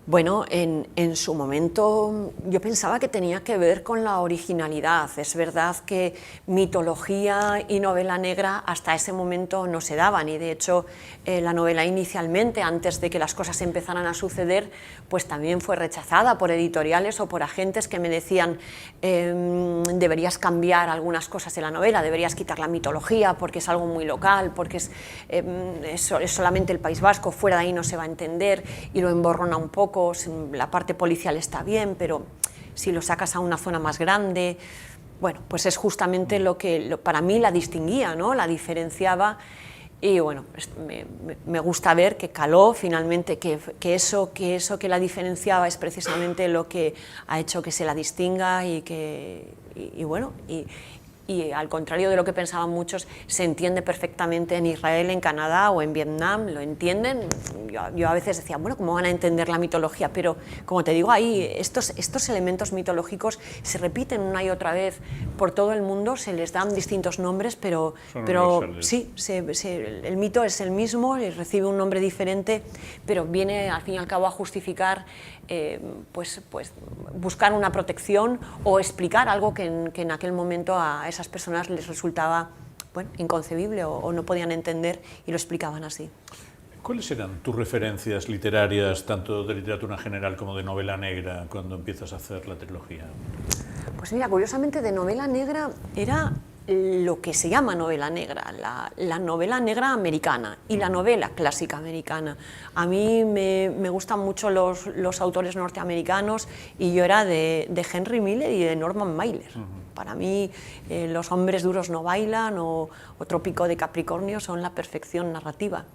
Bueno, en su momento yo pensaba que tenía que ver con la originalidad. Es verdad que mitología y novela negra hasta ese momento no se daban, y de hecho la novela inicialmente, antes de que las cosas empezaran a suceder, pues también fue rechazada por editoriales o por agentes que me decían deberías cambiar algunas cosas de la novela, deberías quitar la mitología porque es algo muy local, porque es solamente el País Vasco, fuera de ahí no se va a entender, y lo emborrona un poco. La parte policial está bien, pero si lo sacas a una zona más grande, bueno, pues es justamente lo que para mí la distinguía, ¿no? La diferenciaba, y bueno, me gusta ver que caló finalmente, que eso que la diferenciaba es precisamente lo que ha hecho que se la distinga, y bueno, y al contrario de lo que pensaban muchos, se entiende perfectamente en Israel, en Canadá o en Vietnam, lo entienden. Yo a veces decía, bueno, ¿cómo van a entender la mitología? Pero como te digo, ahí estos elementos mitológicos se repiten una y otra vez por todo el mundo, se les dan distintos nombres, pero sí, el mito es el mismo, recibe un nombre diferente, pero viene al fin y al cabo a justificar pues buscar una protección o explicar algo que en aquel momento a esas personas les resultaba, bueno, inconcebible o no podían entender, y lo explicaban así. ¿Cuáles eran tus referencias literarias, tanto de literatura general como de novela negra, cuando empiezas a hacer la trilogía? Pues mira, curiosamente de novela negra era lo que se llama novela negra, la novela negra americana y la novela clásica americana. A mí me gustan mucho los autores norteamericanos, y yo era de Henry Miller y de Norman Mailer. Para mí Los hombres duros no bailan o Trópico de Capricornio son la perfección narrativa,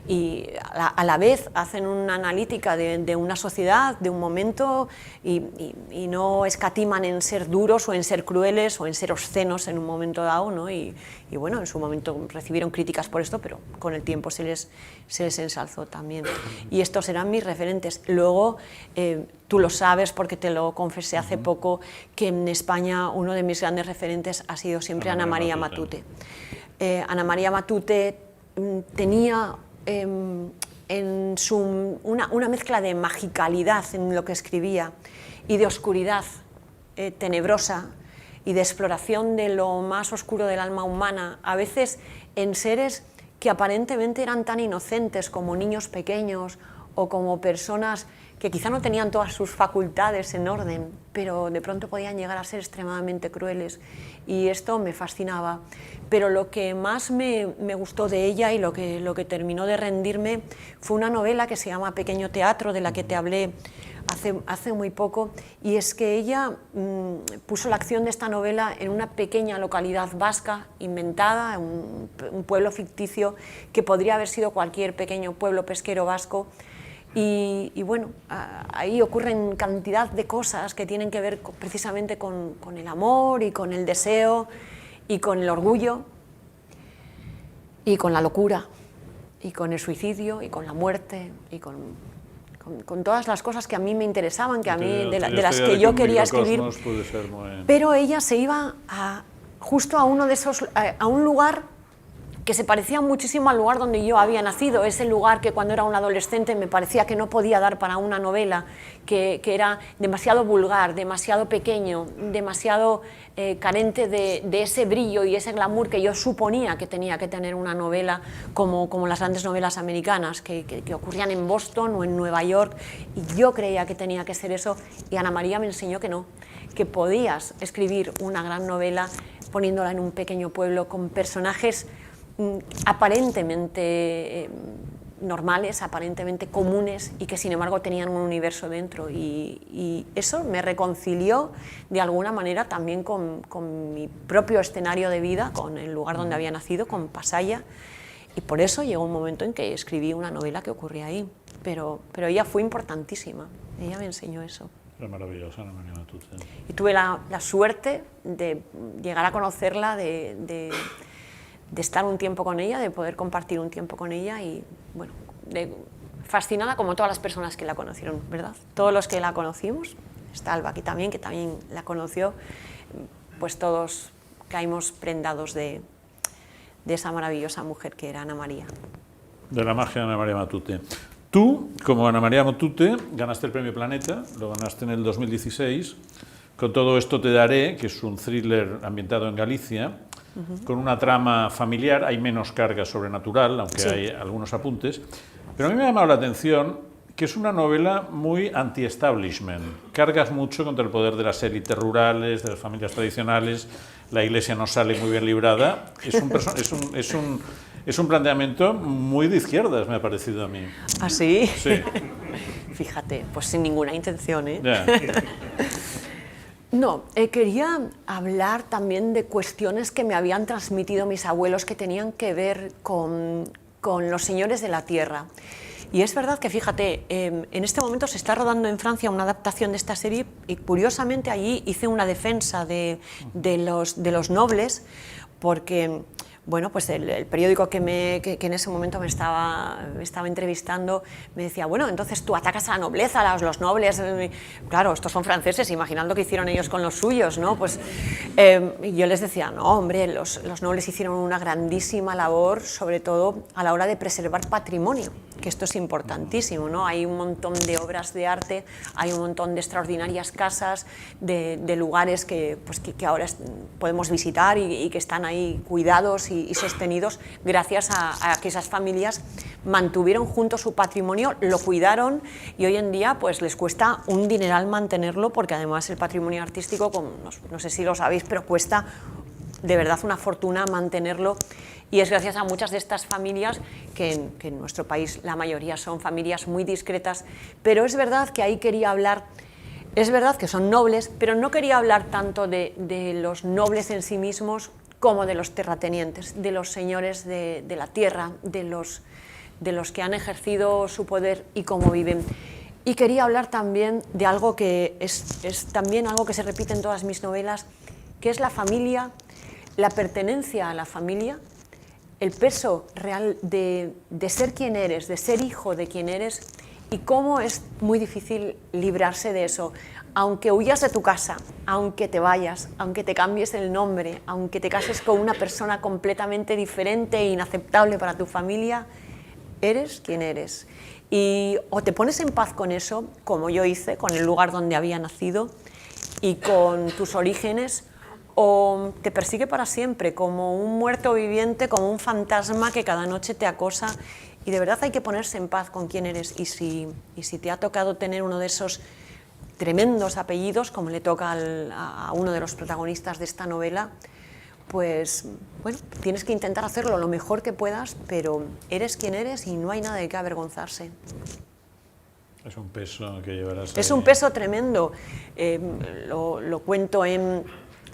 y a la vez hacen una analítica de una sociedad, de un momento, y no escatiman en ser duros o en ser crueles o en ser obscenos en un momento dado, ¿no? Y bueno, en su momento recibieron críticas por esto, pero con el tiempo se les ensalzó también. Y estos eran mis referentes. Luego, tú lo sabes porque te lo confesé hace poco, que en España uno de mis grandes referentes ha sido siempre Ana María Matute. Ana María Matute tenía una mezcla de magicalidad en lo que escribía y de oscuridad tenebrosa y de exploración de lo más oscuro del alma humana, a veces en seres que aparentemente eran tan inocentes como niños pequeños o como personas que quizá no tenían todas sus facultades en orden, pero de pronto podían llegar a ser extremadamente crueles, y esto me fascinaba. Pero lo que más me gustó de ella y lo que terminó de rendirme fue una novela que se llama Pequeño Teatro, de la que te hablé hace muy poco, y es que ella puso la acción de esta novela en una pequeña localidad vasca inventada, un pueblo ficticio que podría haber sido cualquier pequeño pueblo pesquero vasco, Y bueno, ahí ocurren cantidad de cosas que tienen que ver precisamente con el amor y con el deseo y con el orgullo y con la locura y con el suicidio y con la muerte y con todas las cosas que a mí me interesaban, que a mí, de las que yo quería escribir. Pero ella se iba justo a uno de esos, a un lugar que se parecía muchísimo al lugar donde yo había nacido, ese lugar que cuando era un adolescente me parecía que no podía dar para una novela, que era demasiado vulgar, demasiado pequeño, demasiado carente de ese brillo y ese glamour que yo suponía que tenía que tener una novela como las grandes novelas americanas, que ocurrían en Boston o en Nueva York, y yo creía que tenía que ser eso, y Ana María me enseñó que no, que podías escribir una gran novela poniéndola en un pequeño pueblo con personajes aparentemente normales, aparentemente comunes, y que sin embargo tenían un universo dentro, y eso me reconcilió de alguna manera también con mi propio escenario de vida, con el lugar donde había nacido, con Pasaia, y por eso llegó un momento en que escribí una novela que ocurría ahí, pero ella fue importantísima, ella me enseñó eso. Era maravillosa, Ana María Matute. Y tuve la suerte de llegar a conocerla, de estar un tiempo con ella, de poder compartir un tiempo con ella, y bueno, fascinada como todas las personas que la conocieron, ¿verdad? Todos los que la conocimos, está Alba aquí también, que también la conoció, pues todos caímos prendados de esa maravillosa mujer que era Ana María. De la magia de Ana María Matute. Tú, como Ana María Matute, ganaste el Premio Planeta, lo ganaste en el 2016, con Todo esto te daré, que es un thriller ambientado en Galicia, con una trama familiar, hay menos carga sobrenatural, aunque sí, hay algunos apuntes, pero a mí me ha llamado la atención que es una novela muy anti-establishment, cargas mucho contra el poder de las élites rurales, de las familias tradicionales, la Iglesia no sale muy bien librada, es un planteamiento muy de izquierdas, me ha parecido a mí. ¿Ah, sí? Sí. Fíjate, pues sin ninguna intención, ¿eh? Yeah. No, quería hablar también de cuestiones que me habían transmitido mis abuelos que tenían que ver con los señores de la tierra. Y es verdad que, fíjate, en este momento se está rodando en Francia una adaptación de esta serie, y curiosamente allí hice una defensa de los nobles, porque bueno, pues el periódico que en ese momento me estaba entrevistando me decía, bueno, entonces tú atacas a la nobleza, a los nobles, claro, estos son franceses, imaginando que hicieron ellos con los suyos, ¿no? Pues yo les decía, no, hombre, los nobles hicieron una grandísima labor, sobre todo a la hora de preservar patrimonio, que esto es importantísimo, ¿no? Hay un montón de obras de arte, hay un montón de extraordinarias casas, de lugares que ahora podemos visitar y que están ahí cuidados y sostenidos gracias a que esas familias mantuvieron junto su patrimonio, lo cuidaron, y hoy en día pues les cuesta un dineral mantenerlo, porque además el patrimonio artístico, como no sé si lo sabéis, pero cuesta de verdad una fortuna mantenerlo, y es gracias a muchas de estas familias que en nuestro país la mayoría son familias muy discretas, pero es verdad que ahí quería hablar. Es verdad que son nobles, pero no quería hablar tanto de los nobles en sí mismos como de los terratenientes, de los señores de la tierra, de los que han ejercido su poder y cómo viven. Y quería hablar también de algo que es también algo que se repite en todas mis novelas, que es la familia, la pertenencia a la familia, el peso real de ser quien eres, de ser hijo de quien eres, y cómo es muy difícil librarse de eso. Aunque huyas de tu casa, aunque te vayas, aunque te cambies el nombre, aunque te cases con una persona completamente diferente e inaceptable para tu familia, eres quien eres. Y o te pones en paz con eso, como yo hice, con el lugar donde había nacido y con tus orígenes, o te persigue para siempre, como un muerto viviente, como un fantasma que cada noche te acosa. Y de verdad hay que ponerse en paz con quién eres. Y si te ha tocado tener uno de esos tremendos apellidos, como le toca a uno de los protagonistas de esta novela, pues bueno, tienes que intentar hacerlo lo mejor que puedas, pero eres quien eres y no hay nada de qué avergonzarse. Es un peso que llevarás. Es un peso tremendo. Lo cuento en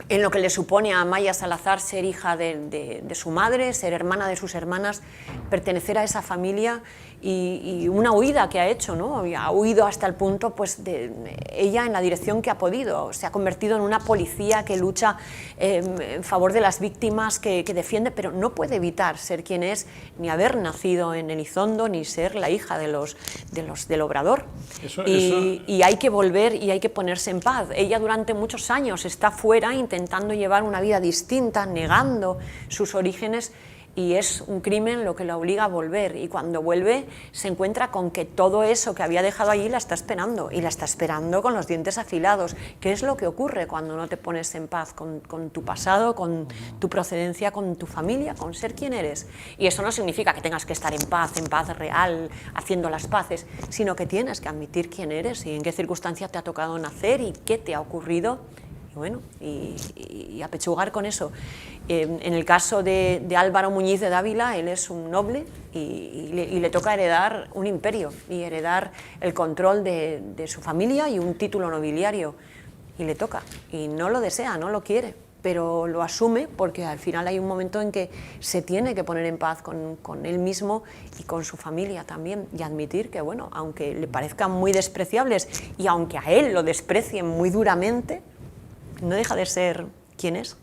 lo que le supone a Amaya Salazar ser hija de su madre, ser hermana de sus hermanas, pertenecer a esa familia y una huida que ha hecho, ¿no? Y ha huido hasta el punto pues, de ella en la dirección que ha podido. Se ha convertido en una policía que lucha en favor de las víctimas, que defiende, pero no puede evitar ser quien es, ni haber nacido en Elizondo, ni ser la hija del obrador. Y hay que volver y hay que ponerse en paz. Ella durante muchos años está fuera intentando llevar una vida distinta, negando sus orígenes, y es un crimen lo que la obliga a volver, y cuando vuelve se encuentra con que todo eso que había dejado allí la está esperando, y la está esperando con los dientes afilados. ¿Qué es lo que ocurre cuando no te pones en paz con tu pasado, con tu procedencia, con tu familia, con ser quien eres? Y eso no significa que tengas que estar en paz real, haciendo las paces, sino que tienes que admitir quién eres y en qué circunstancia te ha tocado nacer y qué te ha ocurrido, y bueno, y apechugar con eso. En el caso de Álvaro Muñiz de Dávila, él es un noble y le toca heredar un imperio y heredar el control de su familia y un título nobiliario, y le toca, y no lo desea, no lo quiere, pero lo asume porque al final hay un momento en que se tiene que poner en paz con él mismo y con su familia también, y admitir que, bueno, aunque le parezcan muy despreciables y aunque a él lo desprecien muy duramente, no deja de ser quien es.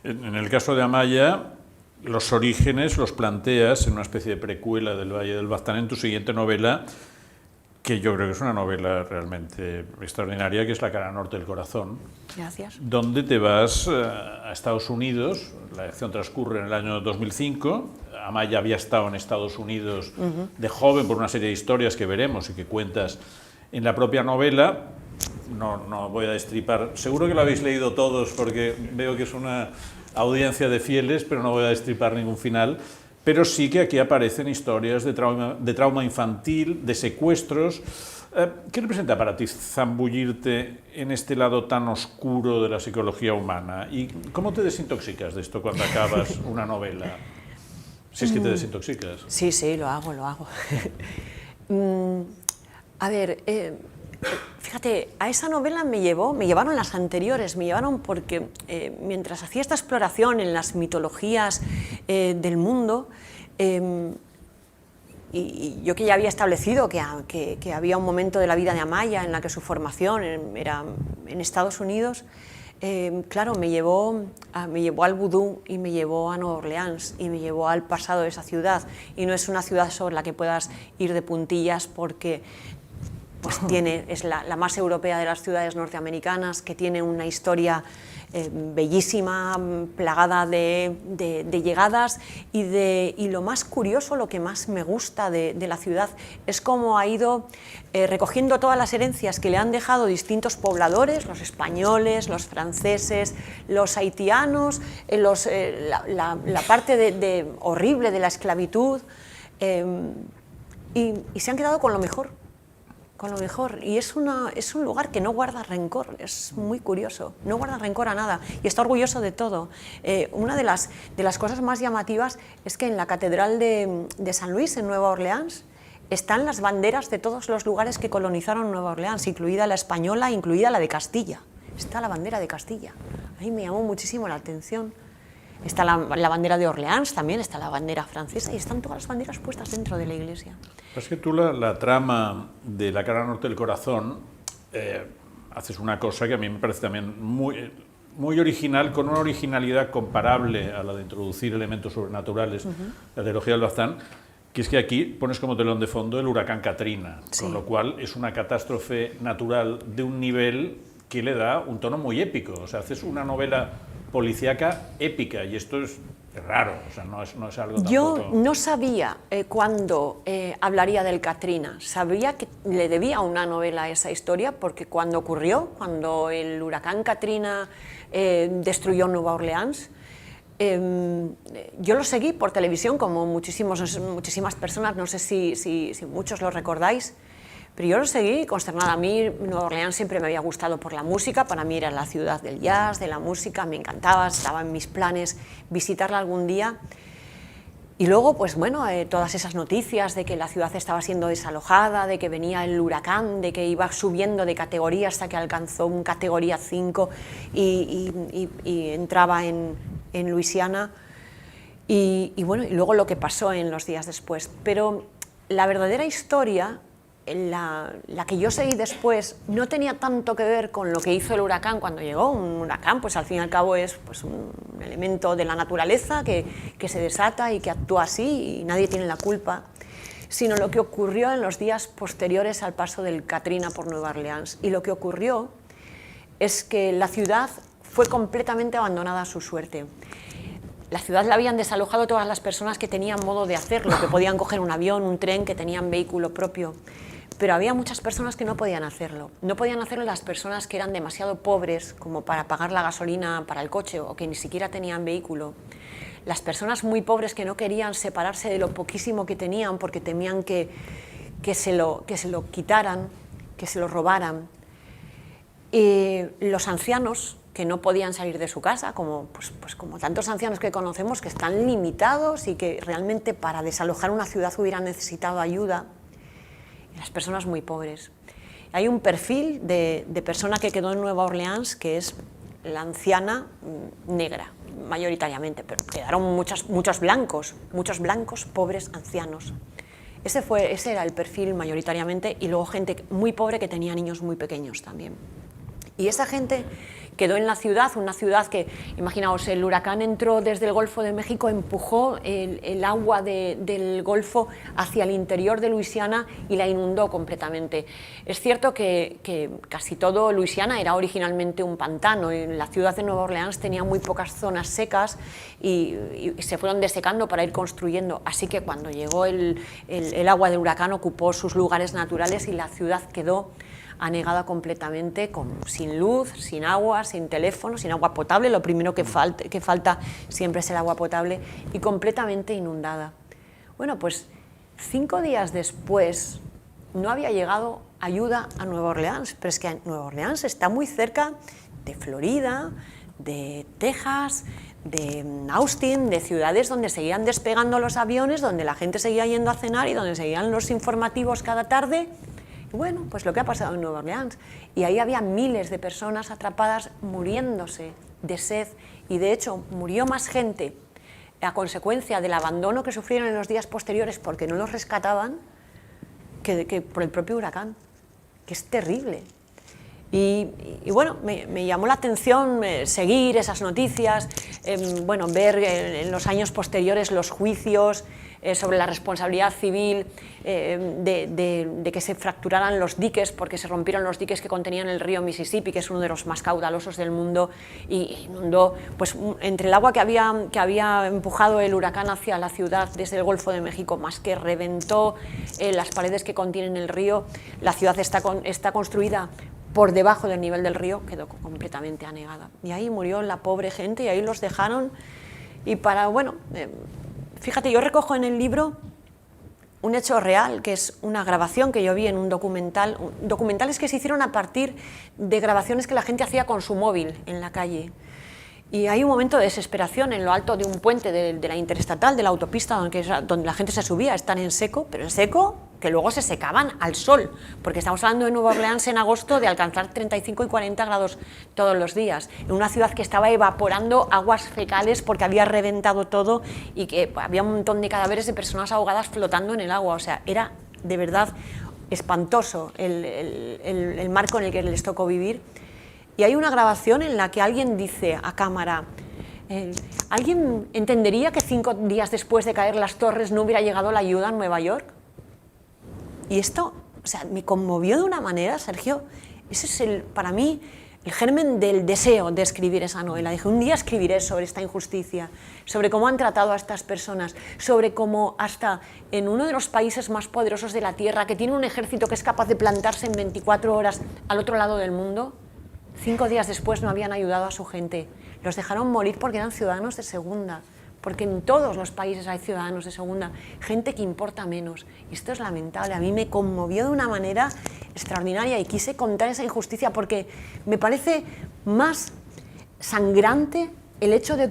En el caso de Amaya, los orígenes los planteas en una especie de precuela del Valle del Baztán en tu siguiente novela, que yo creo que es una novela realmente extraordinaria, que es La cara norte del corazón. Gracias. Donde te vas a Estados Unidos. La acción transcurre en el año 2005. Amaya había estado en Estados Unidos de joven por una serie de historias que veremos y que cuentas en la propia novela. No voy a destripar, seguro que lo habéis leído todos porque veo que es una audiencia de fieles, pero no voy a destripar ningún final, pero sí que aquí aparecen historias de trauma infantil, de secuestros. ¿Qué representa para ti zambullirte en este lado tan oscuro de la psicología humana? ¿Y cómo te desintoxicas de esto cuando acabas una novela? Si es que te desintoxicas. Sí, lo hago. A ver, fíjate, a esa novela me llevaron las anteriores, me llevaron porque mientras hacía esta exploración en las mitologías del mundo, y yo que ya había establecido que había un momento de la vida de Amaya en la que su formación era en Estados Unidos, claro, me llevó al vudú y me llevó a Nueva Orleans y me llevó al pasado de esa ciudad, y no es una ciudad sobre la que puedas ir de puntillas porque pues es la más europea de las ciudades norteamericanas, que tiene una historia bellísima, plagada de llegadas, y lo más curioso, lo que más me gusta de la ciudad es cómo ha ido recogiendo todas las herencias que le han dejado distintos pobladores, los españoles, los franceses, los haitianos, la parte horrible de la esclavitud, y se han quedado con lo mejor. Y es un lugar que no guarda rencor, es muy curioso, no guarda rencor a nada y está orgulloso de todo. Una de las cosas más llamativas es que en la Catedral de San Luis, en Nueva Orleans, están las banderas de todos los lugares que colonizaron Nueva Orleans, incluida la española, incluida la de Castilla. Está la bandera de Castilla, a mí me llamó muchísimo la atención. Está la bandera de Orleans también, está la bandera francesa, y están todas las banderas puestas dentro de la iglesia. Es que tú la trama de La cara norte del corazón haces una cosa que a mí me parece también muy original, con una originalidad comparable a la de introducir elementos sobrenaturales, la trilogía del Baztán, que es que aquí pones como telón de fondo el huracán Katrina, sí. Con lo cual es una catástrofe natural de un nivel que le da un tono muy épico. O sea, haces una novela policíaca épica, y esto es raro, o sea, no es algo tampoco... Yo no sabía cuándo hablaría del Katrina, sabía que le debía una novela a esa historia, porque cuando ocurrió, cuando el huracán Katrina destruyó Nueva Orleans, yo lo seguí por televisión, como muchísimas personas, no sé si muchos lo recordáis, pero yo lo seguí consternada. A mí Nueva Orleans siempre me había gustado por la música, para mí era la ciudad del jazz, de la música, me encantaba, estaba en mis planes visitarla algún día. Y luego, pues bueno, todas esas noticias de que la ciudad estaba siendo desalojada, de que venía el huracán, de que iba subiendo de categoría hasta que alcanzó un categoría 5 y entraba en Luisiana. Y bueno, y luego lo que pasó en los días después. Pero la verdadera historia, la que yo seguí después, no tenía tanto que ver con lo que hizo el huracán cuando llegó. Un huracán, pues al fin y al cabo es pues, un elemento de la naturaleza que se desata y que actúa así y nadie tiene la culpa, sino lo que ocurrió en los días posteriores al paso del Katrina por Nueva Orleans. Y lo que ocurrió es que la ciudad fue completamente abandonada a su suerte. La ciudad la habían desalojado todas las personas que tenían modo de hacerlo, que podían coger un avión, un tren, que tenían vehículo propio. Pero había muchas personas que no podían hacerlo. No podían hacerlo las personas que eran demasiado pobres como para pagar la gasolina para el coche o que ni siquiera tenían vehículo. Las personas muy pobres que no querían separarse de lo poquísimo que tenían porque temían que se lo quitaran, que se lo robaran. Y los ancianos que no podían salir de su casa, como tantos ancianos que conocemos que están limitados y que realmente para desalojar una ciudad hubieran necesitado ayuda. Las personas muy pobres. Hay un perfil de persona que quedó en Nueva Orleans que es la anciana negra, mayoritariamente, pero quedaron muchos blancos, pobres, ancianos. Ese era el perfil mayoritariamente, y luego gente muy pobre que tenía niños muy pequeños también. Y esa gente quedó en la ciudad, una ciudad que, imaginaos, el huracán entró desde el Golfo de México, empujó el agua del Golfo hacia el interior de Luisiana y la inundó completamente. Es cierto que casi todo Luisiana era originalmente un pantano, y la ciudad de Nueva Orleans tenía muy pocas zonas secas y se fueron desecando para ir construyendo, así que cuando llegó el agua del huracán ocupó sus lugares naturales y la ciudad quedó anegada completamente, sin luz, sin agua, sin teléfono, sin agua potable. Lo primero que falta siempre es el agua potable, y completamente inundada. Bueno, pues 5 días después no había llegado ayuda a Nueva Orleans, pero es que Nueva Orleans está muy cerca de Florida, de Texas, de Austin, de ciudades donde seguían despegando los aviones, donde la gente seguía yendo a cenar y donde seguían los informativos cada tarde. Y bueno, pues lo que ha pasado en Nueva Orleans. Y ahí había miles de personas atrapadas muriéndose de sed, y de hecho murió más gente a consecuencia del abandono que sufrieron en los días posteriores porque no los rescataban que por el propio huracán, que es terrible. Y bueno, me llamó la atención seguir esas noticias, bueno, ver en los años posteriores los juicios sobre la responsabilidad civil de que se fracturaran los diques, porque se rompieron los diques que contenían el río Mississippi, que es uno de los más caudalosos del mundo, y inundó, pues, entre el agua que había empujado el huracán hacia la ciudad desde el Golfo de México, más que reventó las paredes que contienen el río. La ciudad está construida por debajo del nivel del río, quedó completamente anegada. Y ahí murió la pobre gente, y ahí los dejaron. Y fíjate, yo recojo en el libro un hecho real, que es una grabación que yo vi en un documental, documentales que se hicieron a partir de grabaciones que la gente hacía con su móvil en la calle. Y hay un momento de desesperación en lo alto de un puente de la interestatal, de la autopista, donde la gente se subía, están en seco, pero en seco que luego se secaban al sol, porque estamos hablando de Nueva Orleans en agosto de alcanzar 35 y 40 grados todos los días, en una ciudad que estaba evaporando aguas fecales porque había reventado todo y que había un montón de cadáveres de personas ahogadas flotando en el agua. O sea, era de verdad espantoso el marco en el que les tocó vivir. Y hay una grabación en la que alguien dice a cámara, ¿alguien entendería que 5 días después de caer las torres no hubiera llegado la ayuda a Nueva York? Y esto, o sea, me conmovió de una manera, Sergio. Ese es para mí el germen del deseo de escribir esa novela. Dije, un día escribiré sobre esta injusticia, sobre cómo han tratado a estas personas, sobre cómo hasta en uno de los países más poderosos de la Tierra, que tiene un ejército que es capaz de plantarse en 24 horas al otro lado del mundo, 5 días después no habían ayudado a su gente. Los dejaron morir porque eran ciudadanos de segunda, porque en todos los países hay ciudadanos de segunda, gente que importa menos. Y esto es lamentable, a mí me conmovió de una manera extraordinaria y quise contar esa injusticia porque me parece más sangrante el hecho de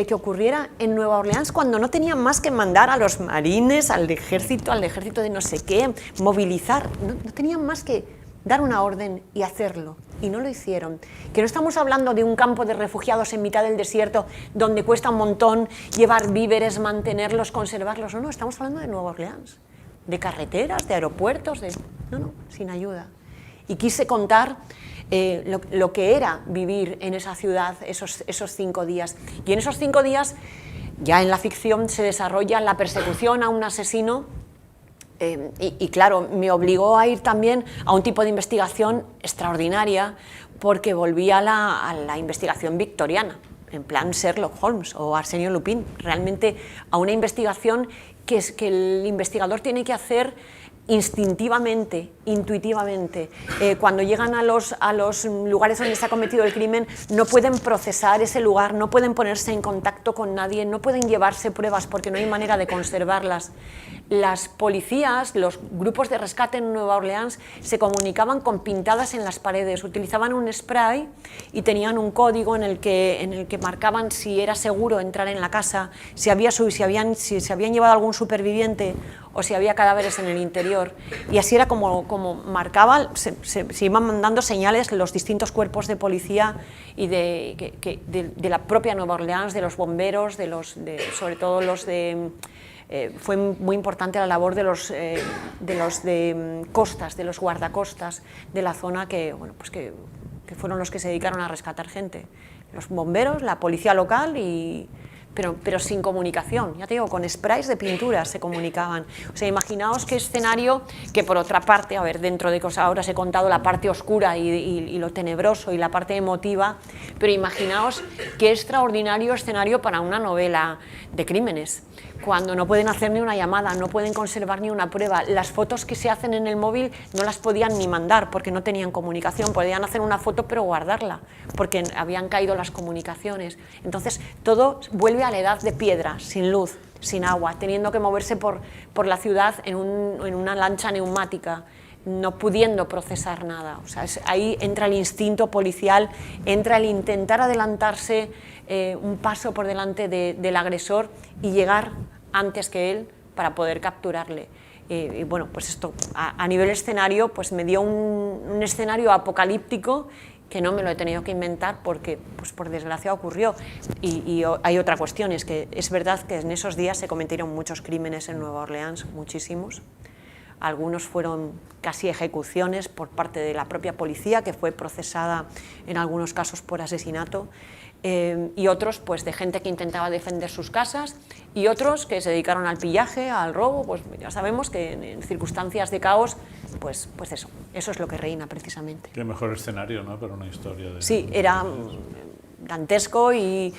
que ocurriera en Nueva Orleans cuando no tenían más que mandar a los marines, al ejército de no sé qué, movilizar, no tenían más que dar una orden y hacerlo, y no lo hicieron. Que no estamos hablando de un campo de refugiados en mitad del desierto donde cuesta un montón llevar víveres, mantenerlos, conservarlos, no, estamos hablando de Nueva Orleans, de carreteras, de aeropuertos, no, sin ayuda. Y quise contar lo que era vivir en esa ciudad esos 5 días. Y en esos 5 días, ya en la ficción, se desarrolla la persecución a un asesino. Y claro, me obligó a ir también a un tipo de investigación extraordinaria, porque volví a la investigación victoriana, en plan Sherlock Holmes o Arsenio Lupin, realmente a una investigación que el investigador tiene que hacer instintivamente, intuitivamente. Cuando llegan a los lugares donde se ha cometido el crimen, no pueden procesar ese lugar, no pueden ponerse en contacto con nadie, no pueden llevarse pruebas porque no hay manera de conservarlas. Las policías, los grupos de rescate en Nueva Orleans se comunicaban con pintadas en las paredes, utilizaban un spray y tenían un código en el que marcaban si era seguro entrar en la casa, si se habían llevado algún superviviente o si había cadáveres en el interior. Y así era como marcaba, se iban mandando señales los distintos cuerpos de policía y de la propia Nueva Orleans, de los bomberos, sobre todo los de... fue muy importante la labor de los costas, de los guardacostas de la zona que fueron los que se dedicaron a rescatar gente. Los bomberos, la policía local pero sin comunicación, ya te digo, con sprays de pintura se comunicaban. O sea, imaginaos qué escenario, que por otra parte, a ver, dentro de cosas, ahora os he contado la parte oscura y lo tenebroso y la parte emotiva, pero imaginaos qué extraordinario escenario para una novela de crímenes, cuando no pueden hacer ni una llamada, no pueden conservar ni una prueba. Las fotos que se hacen en el móvil no las podían ni mandar porque no tenían comunicación, podían hacer una foto pero guardarla, porque habían caído las comunicaciones. Entonces todo vuelve a la edad de piedra, sin luz, sin agua, teniendo que moverse por la ciudad en una lancha neumática, no pudiendo procesar nada. O sea, ahí entra el instinto policial, entra el intentar adelantarse un paso por delante del agresor y llegar antes que él para poder capturarle. Y bueno, pues esto a nivel escenario pues me dio un escenario apocalíptico que no me lo he tenido que inventar porque pues por desgracia ocurrió. Y hay otra cuestión, es que es verdad que en esos días se cometieron muchos crímenes en Nueva Orleans, muchísimos. Algunos fueron casi ejecuciones por parte de la propia policía, que fue procesada en algunos casos por asesinato, y otros pues de gente que intentaba defender sus casas, y otros que se dedicaron al pillaje, al robo. Pues ya sabemos que en circunstancias de caos, pues eso es lo que reina precisamente. Qué mejor escenario, ¿no?, para una historia de... Sí, era dantesco y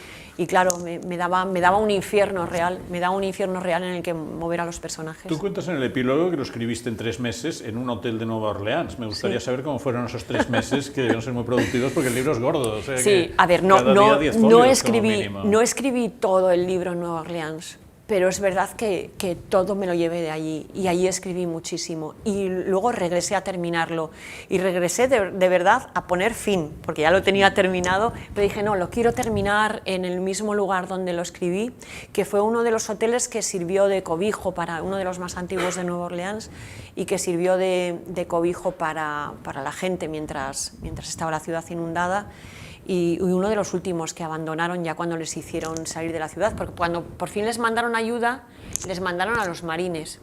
claro, me daba un infierno real, en el que mover a los personajes. Tú cuentas en el epílogo que lo escribiste en 3 meses en un hotel de Nueva Orleans. Me gustaría saber cómo fueron esos 3 meses, que debieron ser muy productivos porque el libro es gordo. O sea, sí, a ver, no escribí todo el libro en Nueva Orleans, pero es verdad que todo me lo llevé de allí y allí escribí muchísimo y luego regresé a terminarlo y regresé de verdad a poner fin, porque ya lo tenía terminado, pero dije no, lo quiero terminar en el mismo lugar donde lo escribí, que fue uno de los hoteles que sirvió de cobijo para uno de los más antiguos de Nueva Orleans y que sirvió de cobijo para la gente mientras estaba la ciudad inundada. Y uno de los últimos que abandonaron ya cuando les hicieron salir de la ciudad, porque cuando por fin les mandaron ayuda, les mandaron a los marines.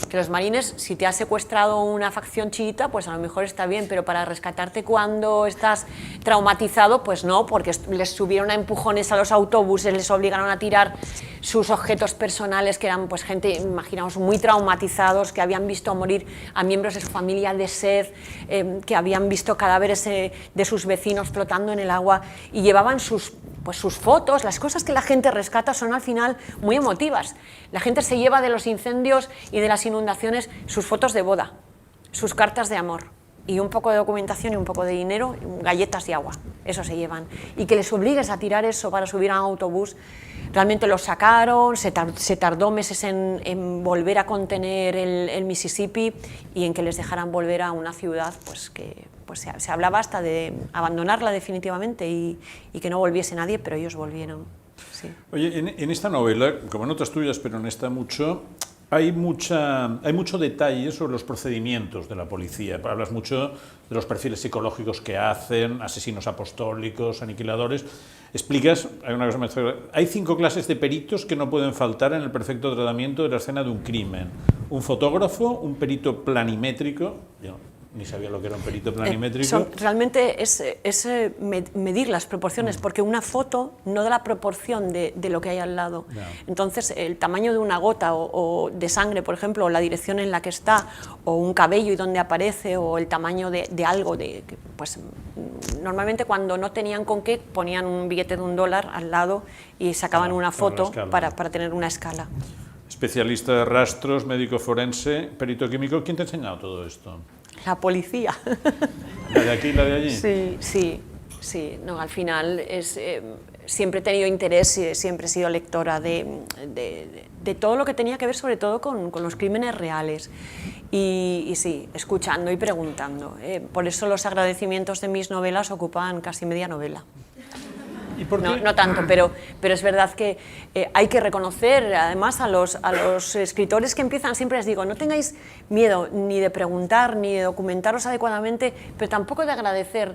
Que los marines, si te ha secuestrado una facción chiita, pues a lo mejor está bien, pero para rescatarte cuando estás traumatizado, pues no, porque les subieron a empujones a los autobuses, les obligaron a tirar sus objetos personales, que eran pues gente, imaginaos, muy traumatizados, que habían visto morir a miembros de su familia de sed, que habían visto cadáveres de sus vecinos flotando en el agua, y llevaban sus fotos. Las cosas que la gente rescata son al final muy emotivas. La gente se lleva de los incendios y de las inundaciones sus fotos de boda, sus cartas de amor, y un poco de documentación y un poco de dinero, galletas y agua, eso se llevan. Y que les obligues a tirar eso para subir a un autobús, realmente lo sacaron, se tardó meses en volver a contener el Mississippi y en que les dejaran volver a una ciudad pues que se hablaba hasta de abandonarla definitivamente y que no volviese nadie, pero ellos volvieron. Sí. Oye, en esta novela, como en otras tuyas, pero en esta mucho, Hay mucho detalle sobre los procedimientos de la policía. Hablas mucho de los perfiles psicológicos que hacen, asesinos apostólicos, aniquiladores. Explicas, hay 5 clases de peritos que no pueden faltar en el perfecto tratamiento de la escena de un crimen. Un fotógrafo, un perito planimétrico, yo ni sabía lo que era un perito planimétrico. Realmente es medir las proporciones, porque una foto no da la proporción de lo que hay al lado. No. Entonces, el tamaño de una gota o de sangre, por ejemplo, o la dirección en la que está, o un cabello y dónde aparece, o el tamaño de algo, pues normalmente cuando no tenían con qué, ponían un billete de $1 al lado y sacaban una foto para tener una escala. Especialista de rastros, médico forense, perito químico, ¿quién te ha enseñado todo esto? La policía. ¿La de aquí y la de allí? Sí. No, al final siempre he tenido interés y siempre he sido lectora de todo lo que tenía que ver sobre todo con los crímenes reales. Y sí, escuchando y preguntando. Por eso los agradecimientos de mis novelas ocupan casi media novela. ¿Y por qué? No tanto, pero es verdad que hay que reconocer, además, a los escritores que empiezan, siempre les digo, no tengáis miedo ni de preguntar, ni de documentaros adecuadamente, pero tampoco de agradecer.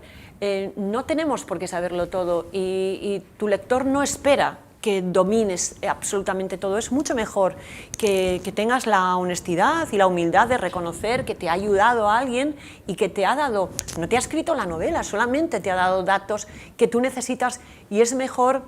No tenemos por qué saberlo todo y tu lector no espera que domines absolutamente todo. Es mucho mejor que tengas la honestidad y la humildad de reconocer que te ha ayudado a alguien y que te ha dado, no te ha escrito la novela, solamente te ha dado datos que tú necesitas, y es mejor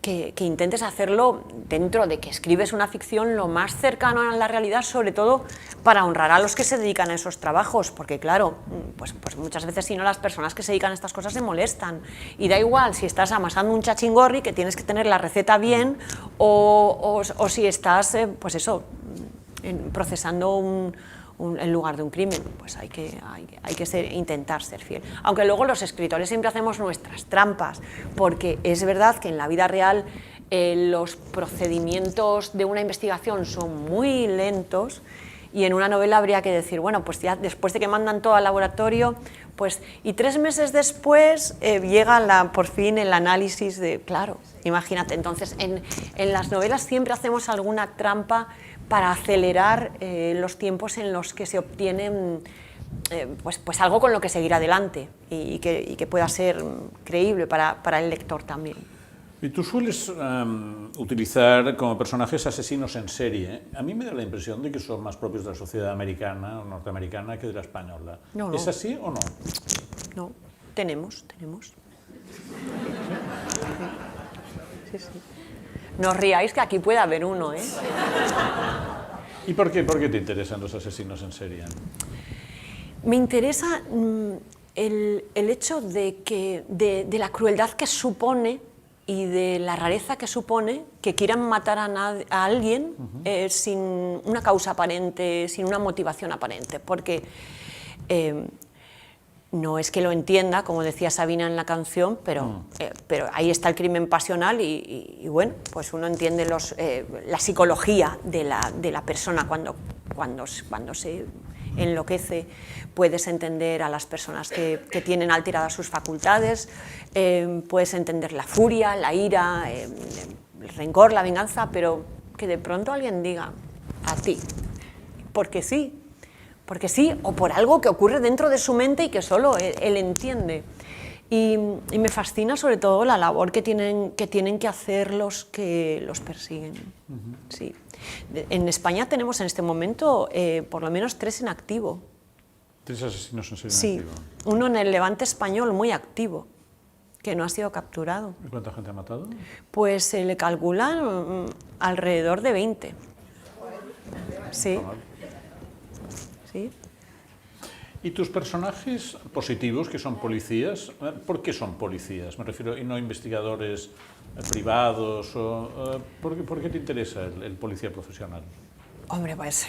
que intentes hacerlo dentro de que escribes una ficción lo más cercano a la realidad, sobre todo para honrar a los que se dedican a esos trabajos, porque claro, pues muchas veces si no las personas que se dedican a estas cosas se molestan, y da igual si estás amasando un chachingorri que tienes que tener la receta bien o si estás, pues eso, procesando en lugar de un crimen, pues hay que intentar ser fiel. Aunque luego los escritores siempre hacemos nuestras trampas, porque es verdad que en la vida real los procedimientos de una investigación son muy lentos, y en una novela habría que decir, bueno, pues ya después de que mandan todo al laboratorio, pues, y 3 meses después llega por fin el análisis de, claro, imagínate. Entonces en las novelas siempre hacemos alguna trampa para acelerar los tiempos en los que se obtienen pues algo con lo que seguir adelante y que pueda ser creíble para el lector también. Y tú sueles utilizar como personajes asesinos en serie. A mí me da la impresión de que son más propios de la sociedad americana o norteamericana que de la española. No. ¿Es así o no? No, tenemos. Sí. No os riáis que aquí puede haber uno, ¿eh? ¿Y por qué te interesan los asesinos en serie? Me interesa el hecho de la crueldad que supone y de la rareza que supone que quieran matar a alguien sin una causa aparente, sin una motivación aparente, porque no es que lo entienda, como decía Sabina en la canción, pero ahí está el crimen pasional y bueno, pues uno entiende la psicología de la persona cuando se enloquece. Puedes entender a las personas que tienen alteradas sus facultades, puedes entender la furia, la ira, el rencor, la venganza, pero que de pronto alguien diga a ti, porque sí, o por algo que ocurre dentro de su mente y que solo él entiende. Y me fascina sobre todo la labor que tienen que hacer los que los persiguen. Sí. En España tenemos en este momento por lo menos 3 en activo. 3 asesinos en serie sí, en activo. Uno en el Levante español muy activo, que no ha sido capturado. ¿Y cuánta gente ha matado? Pues se le calculan alrededor de 20. Sí. Sí. ¿Y tus personajes positivos, que son policías, por qué son policías? Me refiero, y no investigadores privados. ¿Por qué te interesa el policía profesional? Hombre, pues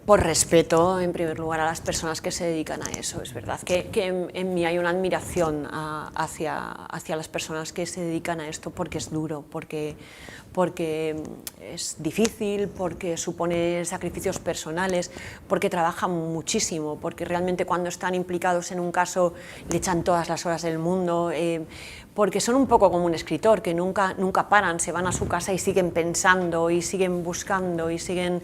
por respeto, en primer lugar, a las personas que se dedican a eso. Es verdad que en mí hay una admiración hacia las personas que se dedican a esto, porque es duro, porque es difícil, porque supone sacrificios personales, porque trabajan muchísimo, porque realmente cuando están implicados en un caso le echan todas las horas del mundo, porque son un poco como un escritor, que nunca paran, se van a su casa y siguen pensando, y siguen buscando, y siguen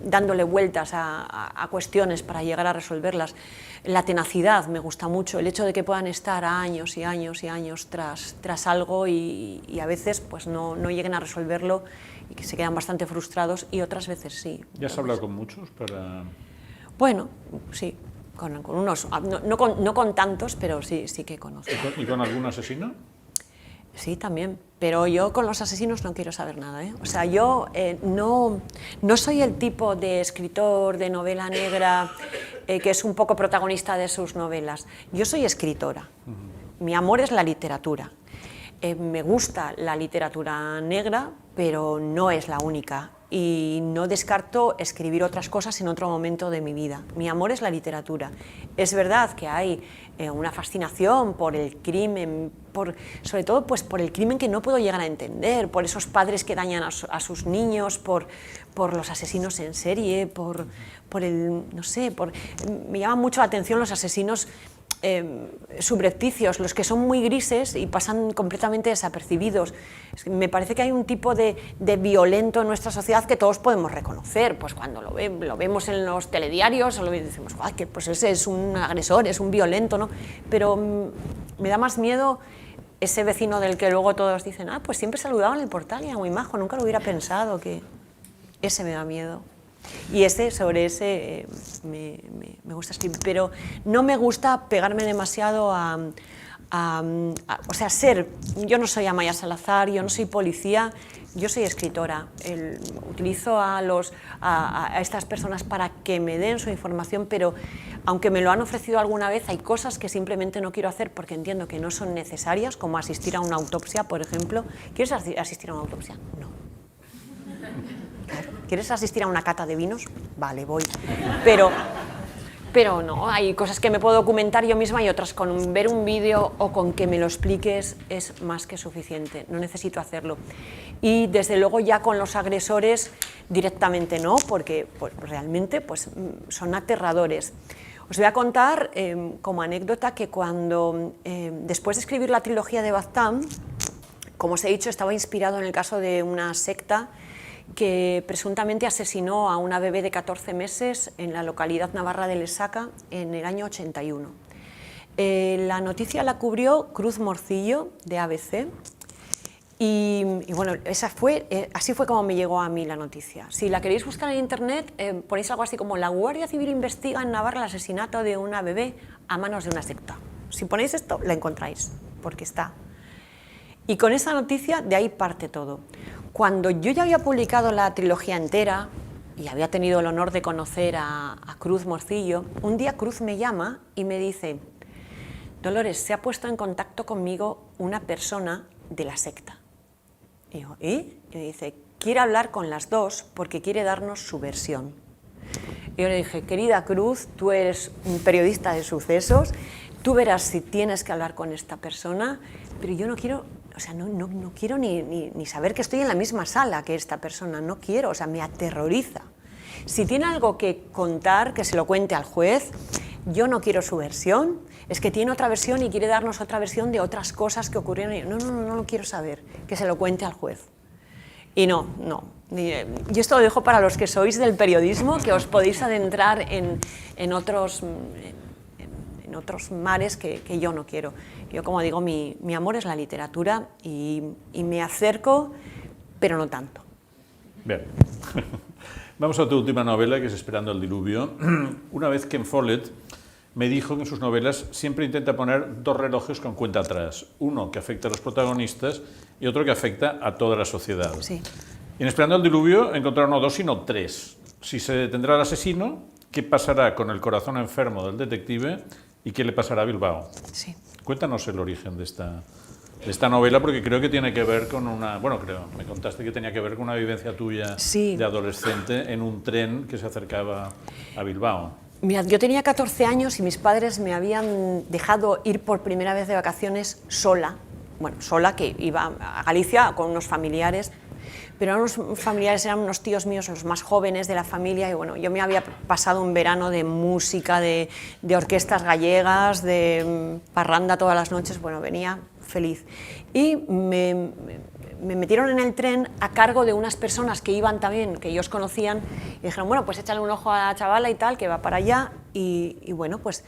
dándole vueltas a cuestiones para llegar a resolverlas. La tenacidad me gusta mucho, el hecho de que puedan estar años y años y años tras algo y a veces pues no lleguen a resolverlo y que se quedan bastante frustrados, y otras veces sí. ¿Ya has hablado con muchos para...? Bueno, sí. Con unos, no con tantos, pero sí que conozco. ¿Y con algún asesino? Sí, también, pero yo con los asesinos no quiero saber nada, ¿eh? O sea, yo no soy el tipo de escritor de novela negra que es un poco protagonista de sus novelas. Yo soy escritora, mi amor es la literatura. Me gusta la literatura negra, pero no es la única. Y no descarto escribir otras cosas en otro momento de mi vida. Mi amor es la literatura. Es verdad que hay una fascinación por el crimen, sobre todo pues, por el crimen que no puedo llegar a entender, por esos padres que dañan a sus niños, por los asesinos en serie, por el, no sé, me llama mucho la atención los asesinos subrepticios, los que son muy grises y pasan completamente desapercibidos. Me parece que hay un tipo de violento en nuestra sociedad que todos podemos reconocer, pues cuando lo vemos en los telediarios, decimos, que pues ese es un agresor, es un violento, ¿no? Pero me da más miedo ese vecino del que luego todos dicen, pues siempre saludaba en el portal y era muy majo, nunca lo hubiera pensado, que ese me da miedo. Y sobre ese me gusta escribir, pero no me gusta pegarme demasiado o sea, yo no soy Amaya Salazar, yo no soy policía, yo soy escritora. Utilizo a estas personas para que me den su información, pero aunque me lo han ofrecido alguna vez, hay cosas que simplemente no quiero hacer porque entiendo que no son necesarias, como asistir a una autopsia, por ejemplo. ¿Quieres asistir a una autopsia? No. ¿Quieres asistir a una cata de vinos? Vale, voy. Pero no, hay cosas que me puedo documentar yo misma y otras con ver un vídeo o con que me lo expliques es más que suficiente, no necesito hacerlo. Y desde luego ya con los agresores directamente no, porque pues, realmente pues, son aterradores. Os voy a contar como anécdota que cuando, después de escribir la trilogía de Baztán, como os he dicho, estaba inspirado en el caso de una secta que presuntamente asesinó a una bebé de 14 meses en la localidad navarra de Lesaca en el año 81. La noticia la cubrió Cruz Morcillo, de ABC, y bueno, así fue como me llegó a mí la noticia. Si la queréis buscar en internet, ponéis algo así como la Guardia Civil investiga en Navarra el asesinato de una bebé a manos de una secta. Si ponéis esto, la encontráis, porque está. Y con esa noticia, de ahí parte todo. Cuando yo ya había publicado la trilogía entera y había tenido el honor de conocer a Cruz Morcillo, un día Cruz me llama y me dice, Dolores, se ha puesto en contacto conmigo una persona de la secta. Y yo, ¿y? Y me dice, quiere hablar con las dos porque quiere darnos su versión. Y yo le dije, querida Cruz, tú eres un periodista de sucesos, tú verás si tienes que hablar con esta persona, pero yo no quiero... O sea, no quiero ni saber que estoy en la misma sala que esta persona, no quiero, o sea, me aterroriza. Si tiene algo que contar, que se lo cuente al juez, yo no quiero su versión, es que tiene otra versión y quiere darnos otra versión de otras cosas que ocurrieron. No lo quiero saber, que se lo cuente al juez. Y no. Yo esto lo dejo para los que sois del periodismo, que os podéis adentrar en otros mares que yo no quiero. Yo, como digo, mi amor es la literatura y me acerco, pero no tanto. Bien. Vamos a tu última novela, que es Esperando el diluvio. Una vez Ken Follett me dijo que en sus novelas siempre intenta poner dos relojes con cuenta atrás. Uno que afecta a los protagonistas y otro que afecta a toda la sociedad. Sí. Y en Esperando el diluvio encontraron no dos, sino tres. Si se detendrá al asesino, ¿qué pasará con el corazón enfermo del detective? ¿Y qué le pasará a Bilbao? Sí. Cuéntanos el origen de esta novela, porque creo que tiene que ver con una... Bueno, me contaste que tenía que ver con una vivencia tuya de adolescente en un tren que se acercaba a Bilbao. Mira, yo tenía 14 años y mis padres me habían dejado ir por primera vez de vacaciones sola. Bueno, sola, que iba a Galicia con unos familiares. pero eran unos familiares, eran unos tíos míos, los más jóvenes de la familia, y bueno, yo me había pasado un verano de música, de orquestas gallegas, de parranda todas las noches, bueno, venía feliz. Y me metieron en el tren a cargo de unas personas que iban también, que ellos conocían, y dijeron, bueno, pues échale un ojo a la chavala y tal, que va para allá, y bueno, pues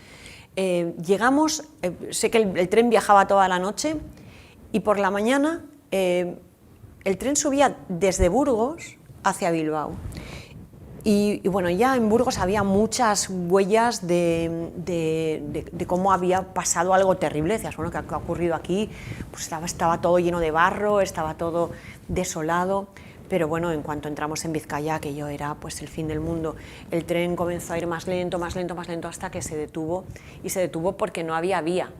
llegamos, sé que el tren viajaba toda la noche, y por la mañana el tren subía desde Burgos hacia Bilbao. Y bueno, ya en Burgos había muchas huellas de cómo había pasado algo terrible. Decías, bueno, ¿qué ha ocurrido aquí? Pues estaba todo lleno de barro, estaba todo desolado. Pero bueno, en cuanto entramos en Vizcaya, aquello era pues el fin del mundo. El tren comenzó a ir más lento, más lento, más lento, hasta que se detuvo, y se detuvo porque no había vía.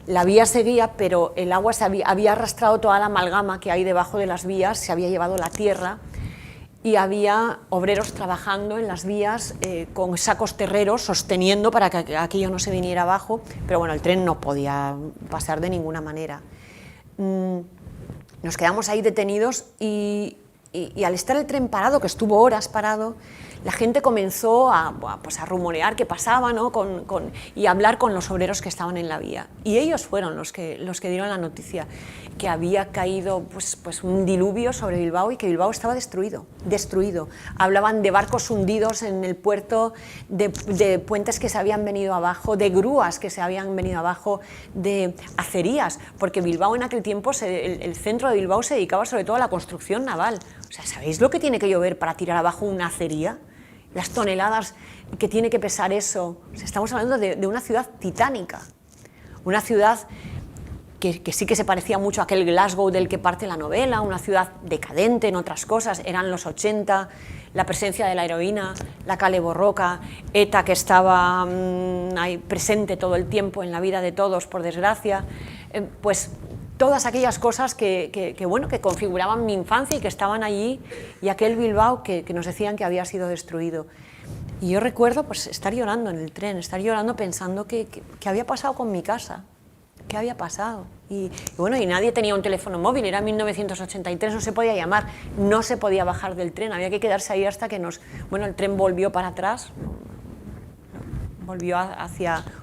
La vía seguía, pero el agua había arrastrado toda la amalgama que hay debajo de las vías, se había llevado la tierra, y había obreros trabajando en las vías con sacos terreros sosteniendo para que aquello no se viniera abajo, pero bueno, el tren no podía pasar de ninguna manera. Nos quedamos ahí detenidos y al estar el tren parado, que estuvo horas parado, la gente comenzó a rumorear qué pasaba, ¿no? Y a hablar con los obreros que estaban en la vía. Y ellos fueron los que dieron la noticia, que había caído pues un diluvio sobre Bilbao y que Bilbao estaba destruido. Hablaban de barcos hundidos en el puerto, de puentes que se habían venido abajo, de grúas que se habían venido abajo, de acerías, porque Bilbao en aquel tiempo, el centro de Bilbao se dedicaba sobre todo a la construcción naval. O sea, ¿sabéis lo que tiene que llover para tirar abajo una acería? Las toneladas que tiene que pesar eso. O sea, estamos hablando de una ciudad titánica, una ciudad que sí que se parecía mucho a aquel Glasgow del que parte la novela, una ciudad decadente en otras cosas. Eran los 80, la presencia de la heroína, la Kale Borroka, ETA, que estaba ahí presente todo el tiempo en la vida de todos, por desgracia, pues todas aquellas cosas que configuraban mi infancia y que estaban allí, y aquel Bilbao que nos decían que había sido destruido. Y yo recuerdo pues estar llorando en el tren, estar llorando pensando qué había pasado con mi casa, qué había pasado. Y nadie tenía un teléfono móvil, era 1983, no se podía llamar, no se podía bajar del tren, había que quedarse ahí hasta que el tren volvió para atrás, volvió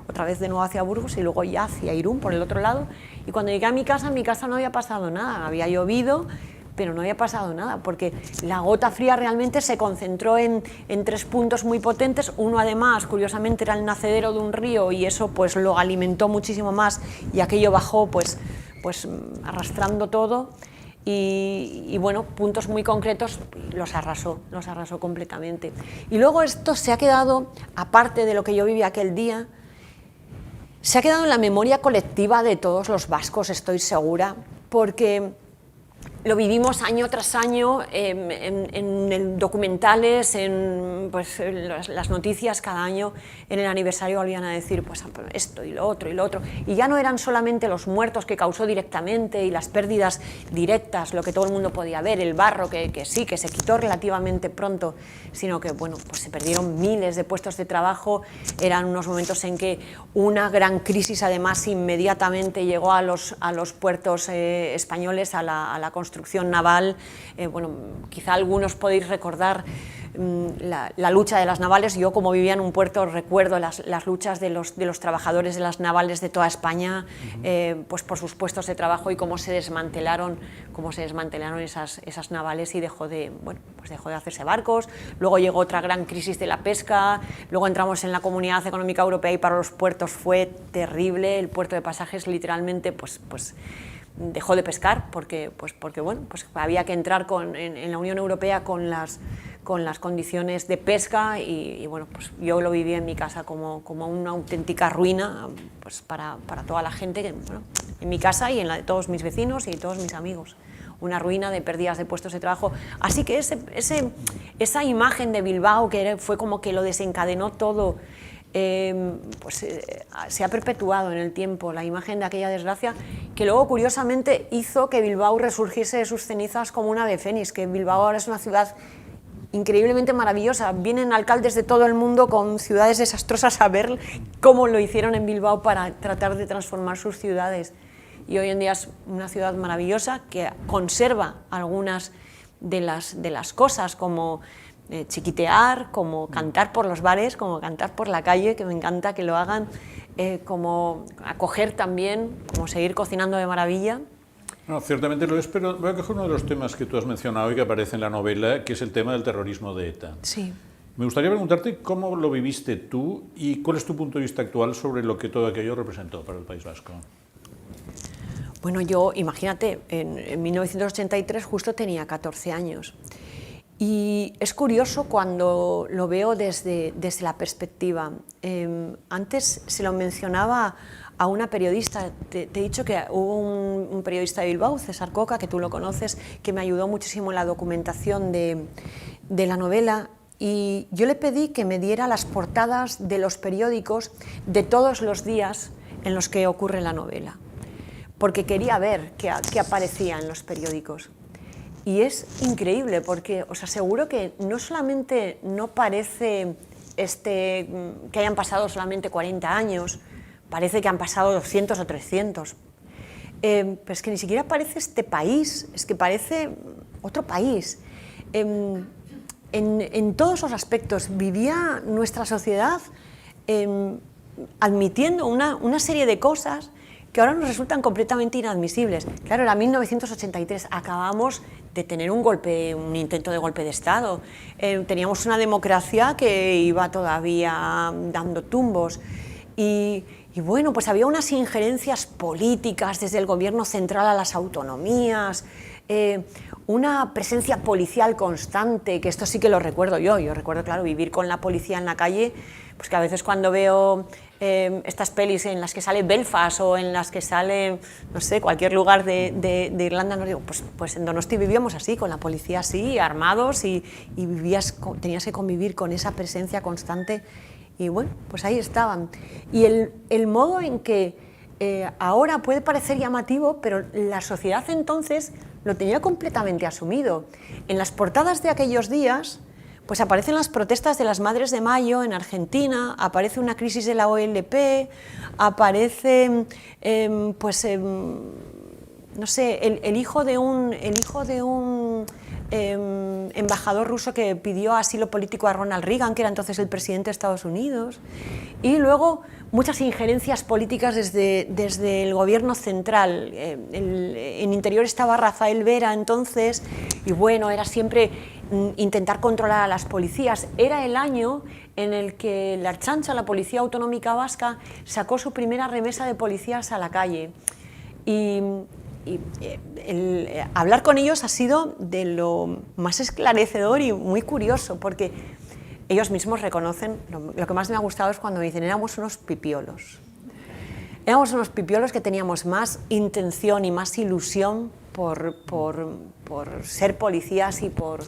otra vez de nuevo hacia Burgos y luego ya hacia Irún por el otro lado. Y cuando llegué a mi casa no había pasado nada, había llovido, pero no había pasado nada, porque la gota fría realmente se concentró en 3 puntos muy potentes. Uno, además, curiosamente, era el nacedero de un río, y eso pues lo alimentó muchísimo más, y aquello bajó pues arrastrando todo. Y bueno, puntos muy concretos los arrasó completamente. Y luego esto se ha quedado, aparte de lo que yo viví aquel día, se ha quedado en la memoria colectiva de todos los vascos, estoy segura, porque lo vivimos año tras año en documentales, en las noticias cada año. En el aniversario volvían a decir pues esto y lo otro, y ya no eran solamente los muertos que causó directamente y las pérdidas directas, lo que todo el mundo podía ver, el barro que sí, que se quitó relativamente pronto, sino que pues se perdieron miles de puestos de trabajo. Eran unos momentos en que una gran crisis además inmediatamente llegó a los puertos españoles, a la construcción naval. Quizá algunos podéis recordar la lucha de las navales. Yo, como vivía en un puerto, recuerdo las luchas de los trabajadores de las navales de toda España, pues por sus puestos de trabajo, y cómo se desmantelaron esas navales, y dejó de hacerse barcos. Luego llegó otra gran crisis de la pesca, luego entramos en la Comunidad Económica Europea y para los puertos fue terrible. El puerto de Pasajes literalmente pues dejó de pescar porque había que entrar en la Unión Europea con las condiciones de pesca, y pues yo lo viví en mi casa como una auténtica ruina pues para toda la gente, en mi casa y en la de todos mis vecinos y todos mis amigos. Una ruina de pérdidas de puestos de trabajo. Así que esa imagen de Bilbao, que fue como que lo desencadenó todo, se ha perpetuado en el tiempo, la imagen de aquella desgracia, que luego curiosamente hizo que Bilbao resurgiese de sus cenizas como un ave fénix, que Bilbao ahora es una ciudad increíblemente maravillosa. Vienen alcaldes de todo el mundo con ciudades desastrosas a ver cómo lo hicieron en Bilbao para tratar de transformar sus ciudades, y hoy en día es una ciudad maravillosa que conserva algunas de las cosas, como chiquitear, como cantar por los bares, como cantar por la calle, que me encanta que lo hagan, como acoger también, como seguir cocinando de maravilla. No, ciertamente lo es, pero voy a coger uno de los temas que tú has mencionado y que aparece en la novela, que es el tema del terrorismo de ETA. Sí. Me gustaría preguntarte cómo lo viviste tú y cuál es tu punto de vista actual sobre lo que todo aquello representó para el País Vasco. Bueno, yo, imagínate, en 1983 justo tenía 14 años. Y es curioso cuando lo veo desde la perspectiva. Antes se lo mencionaba a una periodista, te he dicho que hubo un periodista de Bilbao, César Coca, que tú lo conoces, que me ayudó muchísimo en la documentación de la novela, y yo le pedí que me diera las portadas de los periódicos de todos los días en los que ocurre la novela, porque quería ver qué aparecía en los periódicos. Y es increíble, porque os aseguro que no solamente no parece que hayan pasado solamente 40 años, parece que han pasado 200 o 300, pero es que ni siquiera parece este país, es que parece otro país. En todos los aspectos vivía nuestra sociedad admitiendo una serie de cosas que ahora nos resultan completamente inadmisibles. Claro, era 1983, acabamos de tener un intento de golpe de Estado, teníamos una democracia que iba todavía dando tumbos, y bueno, pues había unas injerencias políticas desde el gobierno central a las autonomías, una presencia policial constante, que esto sí que lo recuerdo yo recuerdo, claro, vivir con la policía en la calle, pues que a veces cuando veo estas pelis en las que sale Belfast o en las que sale, no sé, cualquier lugar de Irlanda, no digo, pues en Donosti vivíamos así, con la policía así, armados, y tenías que convivir con esa presencia constante, y bueno, pues ahí estaban. Y el modo en que ahora puede parecer llamativo, pero la sociedad entonces lo tenía completamente asumido. En las portadas de aquellos días pues aparecen las protestas de las Madres de Mayo en Argentina, aparece una crisis de la OLP, aparece, no sé, el hijo de un embajador ruso que pidió asilo político a Ronald Reagan, que era entonces el presidente de Estados Unidos, y luego muchas injerencias políticas desde el gobierno central. En Interior estaba Rafael Vera entonces, y bueno, era siempre intentar controlar a las policías. Era el año en el que la Ertzaintza, la Policía Autonómica Vasca, sacó su primera remesa de policías a la calle. Y hablar con ellos ha sido de lo más esclarecedor y muy curioso, porque ellos mismos reconocen, lo que más me ha gustado es cuando me dicen, éramos unos pipiolos. Éramos unos pipiolos que teníamos más intención y más ilusión por ser policías y por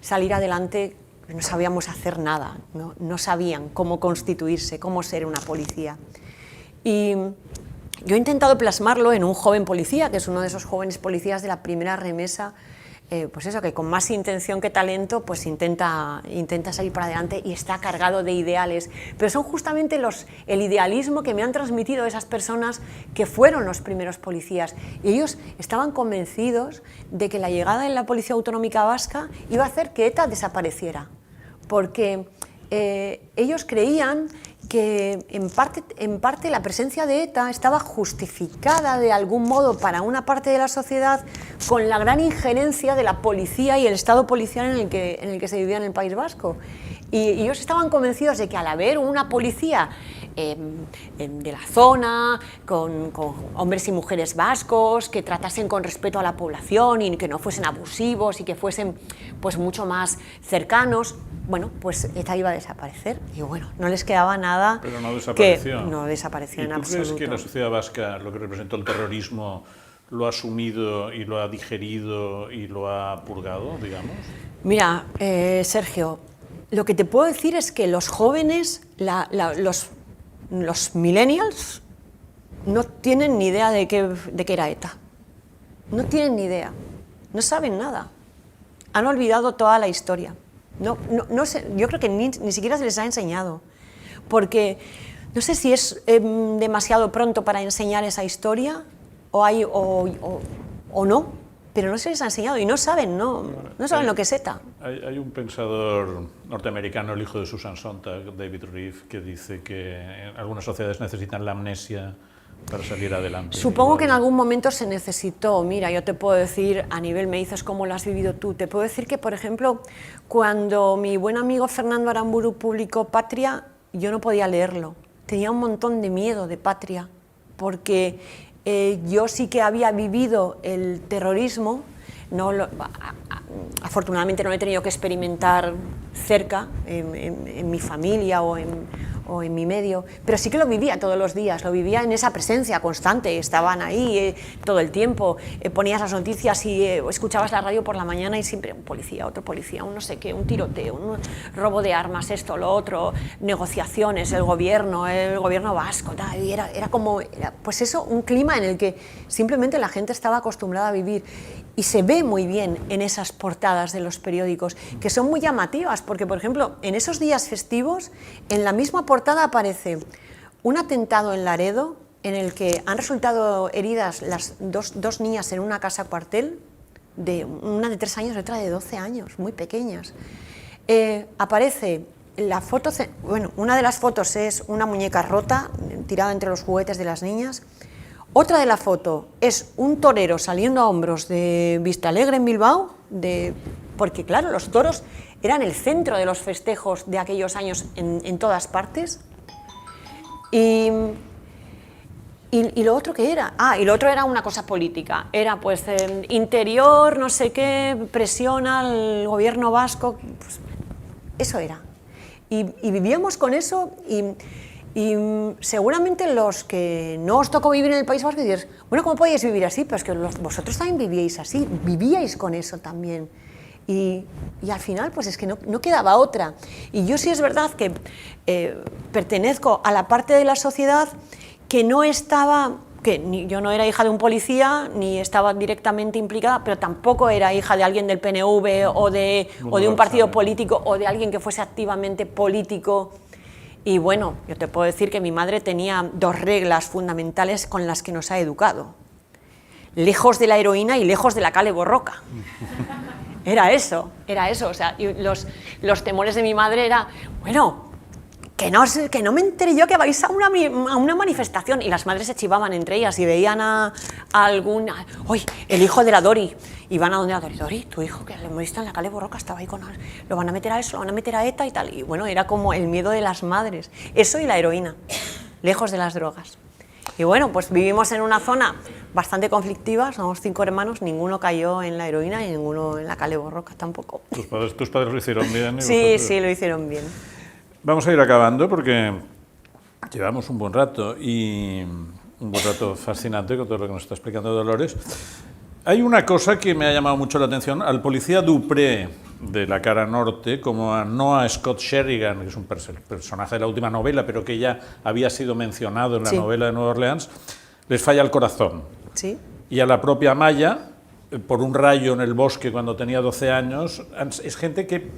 salir adelante. No sabíamos hacer nada, no sabían cómo constituirse, cómo ser una policía. Y yo he intentado plasmarlo en un joven policía, que es uno de esos jóvenes policías de la primera remesa, pues eso, que con más intención que talento, pues intenta salir para adelante y está cargado de ideales. Pero son justamente el idealismo que me han transmitido esas personas que fueron los primeros policías. Y ellos estaban convencidos de que la llegada de la Policía Autonómica Vasca iba a hacer que ETA desapareciera, porque ellos creían que en parte la presencia de ETA estaba justificada de algún modo para una parte de la sociedad con la gran injerencia de la policía y el estado policial en el que se vivía en el País Vasco. Y ellos estaban convencidos de que al haber una policía de la zona, con hombres y mujeres vascos, que tratasen con respeto a la población y que no fuesen abusivos y que fuesen pues mucho más cercanos, bueno, pues ETA iba a desaparecer. Y bueno, no les quedaba nada. Pero no desapareció. Que no desapareció en absoluto. ¿Y tú crees que la sociedad vasca, lo que representó el terrorismo, lo ha asumido y lo ha digerido y lo ha purgado, digamos? Mira, Sergio, lo que te puedo decir es que los jóvenes, los millennials, no tienen ni idea de qué era ETA. No tienen ni idea. No saben nada. Han olvidado toda la historia. No sé, yo creo que ni siquiera se les ha enseñado. Porque no sé si es demasiado pronto para enseñar esa historia o no. pero no se les ha enseñado y no saben, no saben lo que es ETA. Hay un pensador norteamericano, el hijo de Susan Sontag, David Reeve, que dice que algunas sociedades necesitan la amnesia para salir adelante. Supongo que en algún momento se necesitó. Mira, yo te puedo decir, a nivel, me dices cómo lo has vivido tú, te puedo decir que, por ejemplo, cuando mi buen amigo Fernando Aramburu publicó Patria, yo no podía leerlo. Tenía un montón de miedo de Patria, porque yo sí que había vivido el terrorismo, afortunadamente no lo he tenido que experimentar cerca, en mi familia o en mi medio, pero sí que lo vivía todos los días, lo vivía en esa presencia constante, estaban ahí todo el tiempo, ponías las noticias y escuchabas la radio por la mañana y siempre un policía, otro policía, un no sé qué, un tiroteo, un robo de armas, esto, lo otro, negociaciones, el gobierno vasco, tal, y era como, pues eso, un clima en el que simplemente la gente estaba acostumbrada a vivir. Y se ve muy bien en esas portadas de los periódicos, que son muy llamativas, porque, por ejemplo, en esos días festivos, en la misma portada aparece un atentado en Laredo, en el que han resultado heridas las dos niñas en una casa cuartel, una de 3 años y otra de 12 años, muy pequeñas. Aparece la foto, bueno, una de las fotos es una muñeca rota, tirada entre los juguetes de las niñas. Otra de la foto es un torero saliendo a hombros de Vistalegre en Bilbao, porque claro, los toros eran el centro de los festejos de aquellos años en todas partes. Y lo otro ¿qué era? Y lo otro era una cosa política, era pues interior, no sé qué, presiona al gobierno vasco, pues, eso era. Y vivíamos con eso y seguramente los que no os tocó vivir en el País Vasco diréis, bueno, ¿cómo podíais vivir así? Pero es que vosotros también vivíais así, vivíais con eso también. Y al final, pues es que no quedaba otra. Y yo sí es verdad que pertenezco a la parte de la sociedad que no estaba, yo no era hija de un policía, ni estaba directamente implicada, pero tampoco era hija de alguien del PNV o de un partido político o de alguien que fuese activamente político. Y bueno, yo te puedo decir que mi madre tenía 2 reglas fundamentales con las que nos ha educado. Lejos de la heroína y lejos de la cale borroca. Era eso, o sea, y los temores de mi madre era, bueno, que no me entere yo que vais a una manifestación. Y las madres se chivaban entre ellas y veían a alguna, ¡uy, el hijo de la Dori! Y van a donde la Dori, Dori, tu hijo, que le moriste en la calle Borroca, estaba ahí lo van a meter a eso, lo van a meter a ETA y tal. Y bueno, era como el miedo de las madres. Eso y la heroína, lejos de las drogas. Y bueno, pues vivimos en una zona bastante conflictiva, somos 5 hermanos, ninguno cayó en la heroína y ninguno en la calle Borroca tampoco. ¿Tus padres lo hicieron bien? Sí, lo hicieron bien. Vamos a ir acabando porque llevamos un buen rato y un buen rato fascinante con todo lo que nos está explicando Dolores. Hay una cosa que me ha llamado mucho la atención, al policía Dupré de La Cara Norte, como a Noah Scott Sheridan, que es un personaje de la última novela, pero que ya había sido mencionado en la novela de Nueva Orleans, les falla el corazón. Sí. Y a la propia Maya, por un rayo en el bosque cuando tenía 12 años, es gente que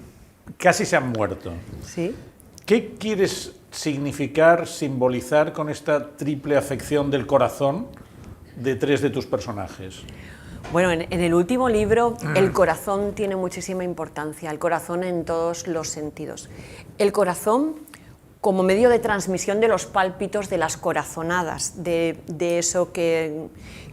casi se han muerto. Sí. ¿Qué quieres significar, simbolizar con esta triple afección del corazón de 3 de tus personajes? Bueno, en el último libro el corazón tiene muchísima importancia, el corazón en todos los sentidos. El corazón como medio de transmisión de los pálpitos, de las corazonadas, de eso que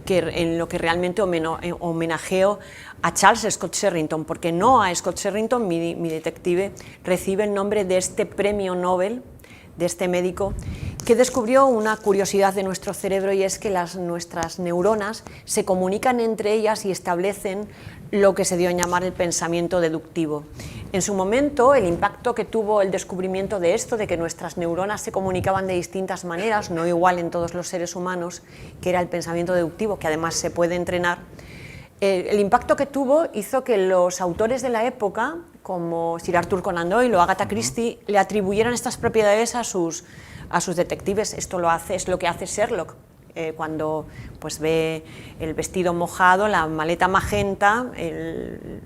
en lo que realmente homenajeo a Charles Scott Sherrington, porque no a Scott Sherrington, mi detective, recibe el nombre de este premio Nobel, de este médico, que descubrió una curiosidad de nuestro cerebro, y es que nuestras neuronas se comunican entre ellas y establecen lo que se dio a llamar el pensamiento deductivo. En su momento, el impacto que tuvo el descubrimiento de esto, de que nuestras neuronas se comunicaban de distintas maneras, no igual en todos los seres humanos, que era el pensamiento deductivo, que además se puede entrenar, el impacto que tuvo hizo que los autores de la época, como Sir Arthur Conan Doyle o Agatha Christie, le atribuyeran estas propiedades a sus detectives. Esto es lo que hace Sherlock, cuando pues, ve el vestido mojado, la maleta magenta,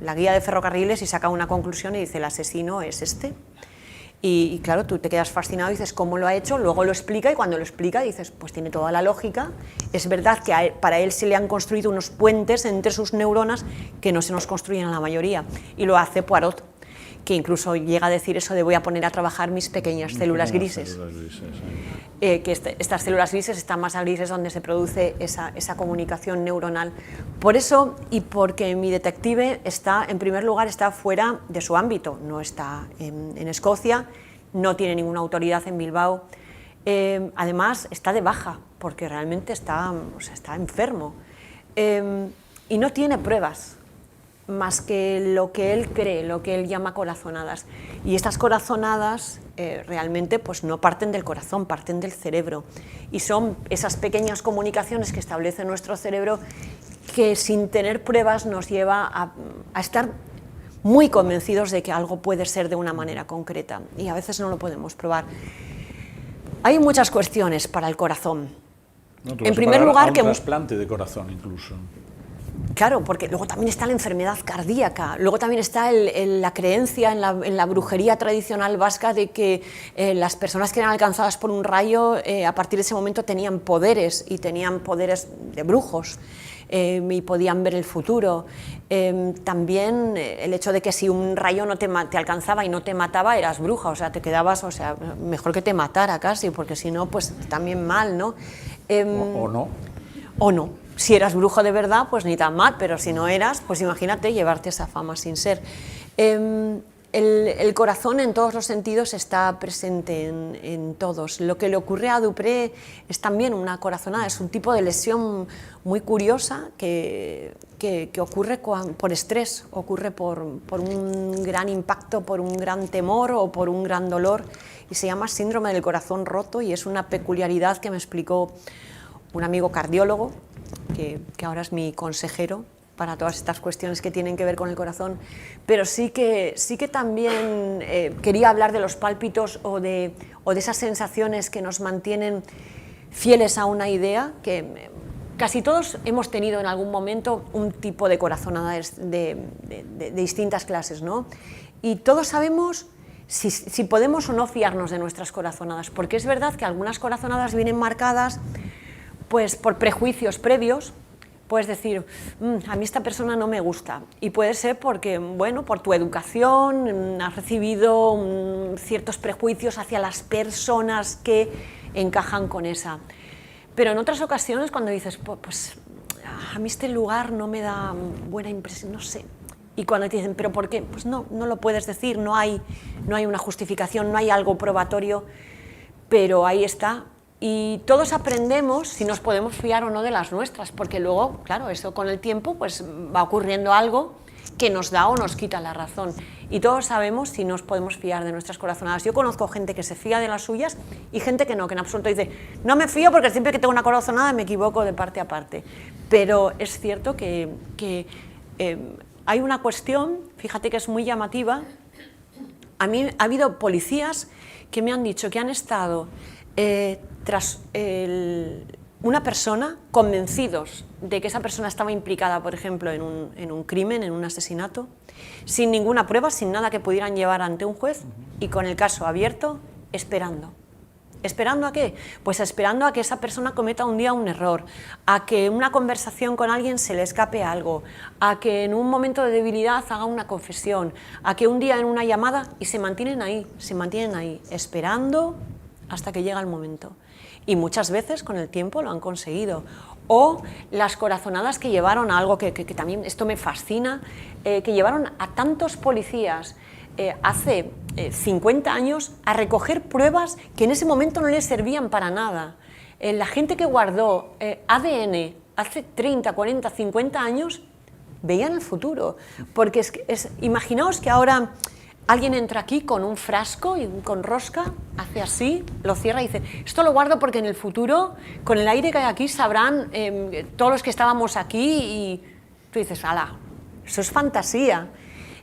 la guía de ferrocarriles, y saca una conclusión y dice: el asesino es este. Y claro, tú te quedas fascinado y dices, ¿cómo lo ha hecho? Luego lo explica y cuando lo explica dices, pues tiene toda la lógica. Es verdad que para él se le han construido unos puentes entre sus neuronas que no se nos construyen a la mayoría. Y lo hace Poirot, que incluso llega a decir eso de voy a poner a trabajar mis pequeñas células grises. Que estas células grises están más a grises donde se produce esa comunicación neuronal. Por eso, y porque mi detective está, en primer lugar, está fuera de su ámbito, no está en Escocia, no tiene ninguna autoridad en Bilbao, además está de baja, porque realmente está enfermo, y no tiene pruebas más que lo que él cree, lo que él llama corazonadas. Y estas corazonadas realmente pues, no parten del corazón, parten del cerebro. Y son esas pequeñas comunicaciones que establece nuestro cerebro que sin tener pruebas nos lleva a estar muy convencidos de que algo puede ser de una manera concreta. Y a veces no lo podemos probar. Hay muchas cuestiones para el corazón. No, en primer lugar, un trasplante de corazón incluso. Claro, porque luego también está la enfermedad cardíaca, luego también está la creencia en la brujería tradicional vasca de que las personas que eran alcanzadas por un rayo a partir de ese momento tenían poderes y tenían poderes de brujos y podían ver el futuro. También el hecho de que si un rayo no te alcanzaba y no te mataba eras bruja, o sea, te quedabas, o sea, mejor que te matara casi, porque si no, pues también mal, ¿no? O no. O no. Si eras brujo de verdad, pues ni tan mal, pero si no eras, pues imagínate llevarte esa fama sin ser. El corazón en todos los sentidos está presente en todos. Lo que le ocurre a Dupré es también una corazonada, es un tipo de lesión muy curiosa que ocurre por estrés, ocurre por un gran impacto, por un gran temor o por un gran dolor, y se llama síndrome del corazón roto, y es una peculiaridad que me explicó un amigo cardiólogo, que ahora es mi consejero para todas estas cuestiones que tienen que ver con el corazón, pero sí que también quería hablar de los pálpitos o de esas sensaciones que nos mantienen fieles a una idea, que casi todos hemos tenido en algún momento un tipo de corazonada de distintas clases, ¿no? Y todos sabemos si podemos o no fiarnos de nuestras corazonadas, porque es verdad que algunas corazonadas vienen marcadas pues por prejuicios previos. Puedes decir, a mí esta persona no me gusta, y puede ser porque, bueno, por tu educación has recibido ciertos prejuicios hacia las personas que encajan con esa. Pero en otras ocasiones cuando dices, pues a mí este lugar no me da buena impresión, no sé. Y cuando te dicen, ¿pero por qué? Pues no lo puedes decir, no hay una justificación, no hay algo probatorio, pero ahí está. Y todos aprendemos si nos podemos fiar o no de las nuestras, porque luego, claro, eso con el tiempo pues va ocurriendo algo que nos da o nos quita la razón. Y todos sabemos si nos podemos fiar de nuestras corazonadas. Yo conozco gente que se fía de las suyas y gente que en absoluto dice, no me fío porque siempre que tengo una corazonada me equivoco de parte a parte. Pero es cierto que hay una cuestión, fíjate que es muy llamativa. A mí ha habido policías que me han dicho que han estado tras una persona, convencidos de que esa persona estaba implicada, por ejemplo, en un crimen, en un asesinato, sin ninguna prueba, sin nada que pudieran llevar ante un juez, y con el caso abierto, esperando. ¿Esperando a qué? Pues esperando a que esa persona cometa un día un error, a que en una conversación con alguien se le escape algo, a que en un momento de debilidad haga una confesión, a que un día en una llamada, y se mantienen ahí, esperando hasta que llega el momento. Y muchas veces con el tiempo lo han conseguido. O las corazonadas que llevaron a algo que también, esto me fascina, que llevaron a tantos policías hace 50 años a recoger pruebas que en ese momento no les servían para nada. La gente que guardó ADN hace 30, 40, 50 años veían el futuro. Porque imaginaos que ahora alguien entra aquí con un frasco y con rosca, hace así, lo cierra y dice, esto lo guardo porque en el futuro, con el aire que hay aquí, sabrán todos los que estábamos aquí, y tú dices, ala, eso es fantasía.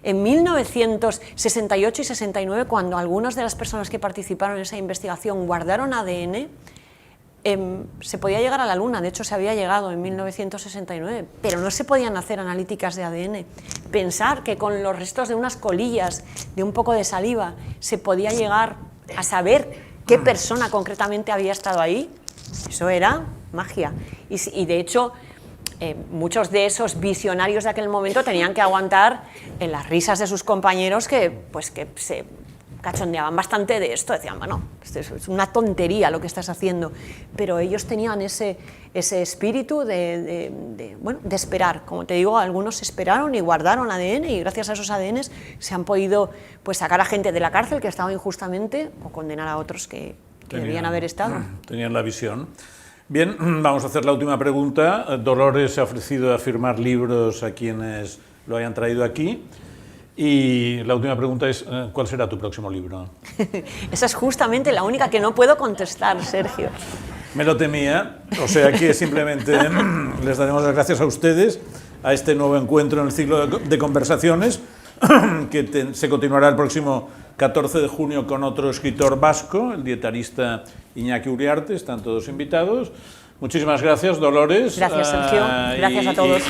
En 1968 y 69, cuando algunas de las personas que participaron en esa investigación guardaron ADN, se podía llegar a la Luna, de hecho se había llegado en 1969, pero no se podían hacer analíticas de ADN. Pensar que con los restos de unas colillas, de un poco de saliva, se podía llegar a saber qué persona concretamente había estado ahí, eso era magia. Y de hecho, muchos de esos visionarios de aquel momento tenían que aguantar las risas de sus compañeros que se cachondeaban bastante de esto, decían, bueno, esto es una tontería lo que estás haciendo, pero ellos tenían ese espíritu de esperar. Como te digo, algunos esperaron y guardaron ADN, y gracias a esos ADNs se han podido pues sacar a gente de la cárcel que estaba injustamente, o condenar a otros que debían haber estado. Tenían la visión. Bien, vamos a hacer la última pregunta. Dolores se ha ofrecido a firmar libros a quienes lo hayan traído aquí. Y la última pregunta es, ¿cuál será tu próximo libro? Esa es justamente la única que no puedo contestar, Sergio. Me lo temía, o sea que simplemente les daremos las gracias a ustedes a este nuevo encuentro en el ciclo de conversaciones, que se continuará el próximo 14 de junio con otro escritor vasco, el dietarista Iñaki Uriarte. Están todos invitados. Muchísimas gracias, Dolores. Gracias, Sergio. Gracias a todos.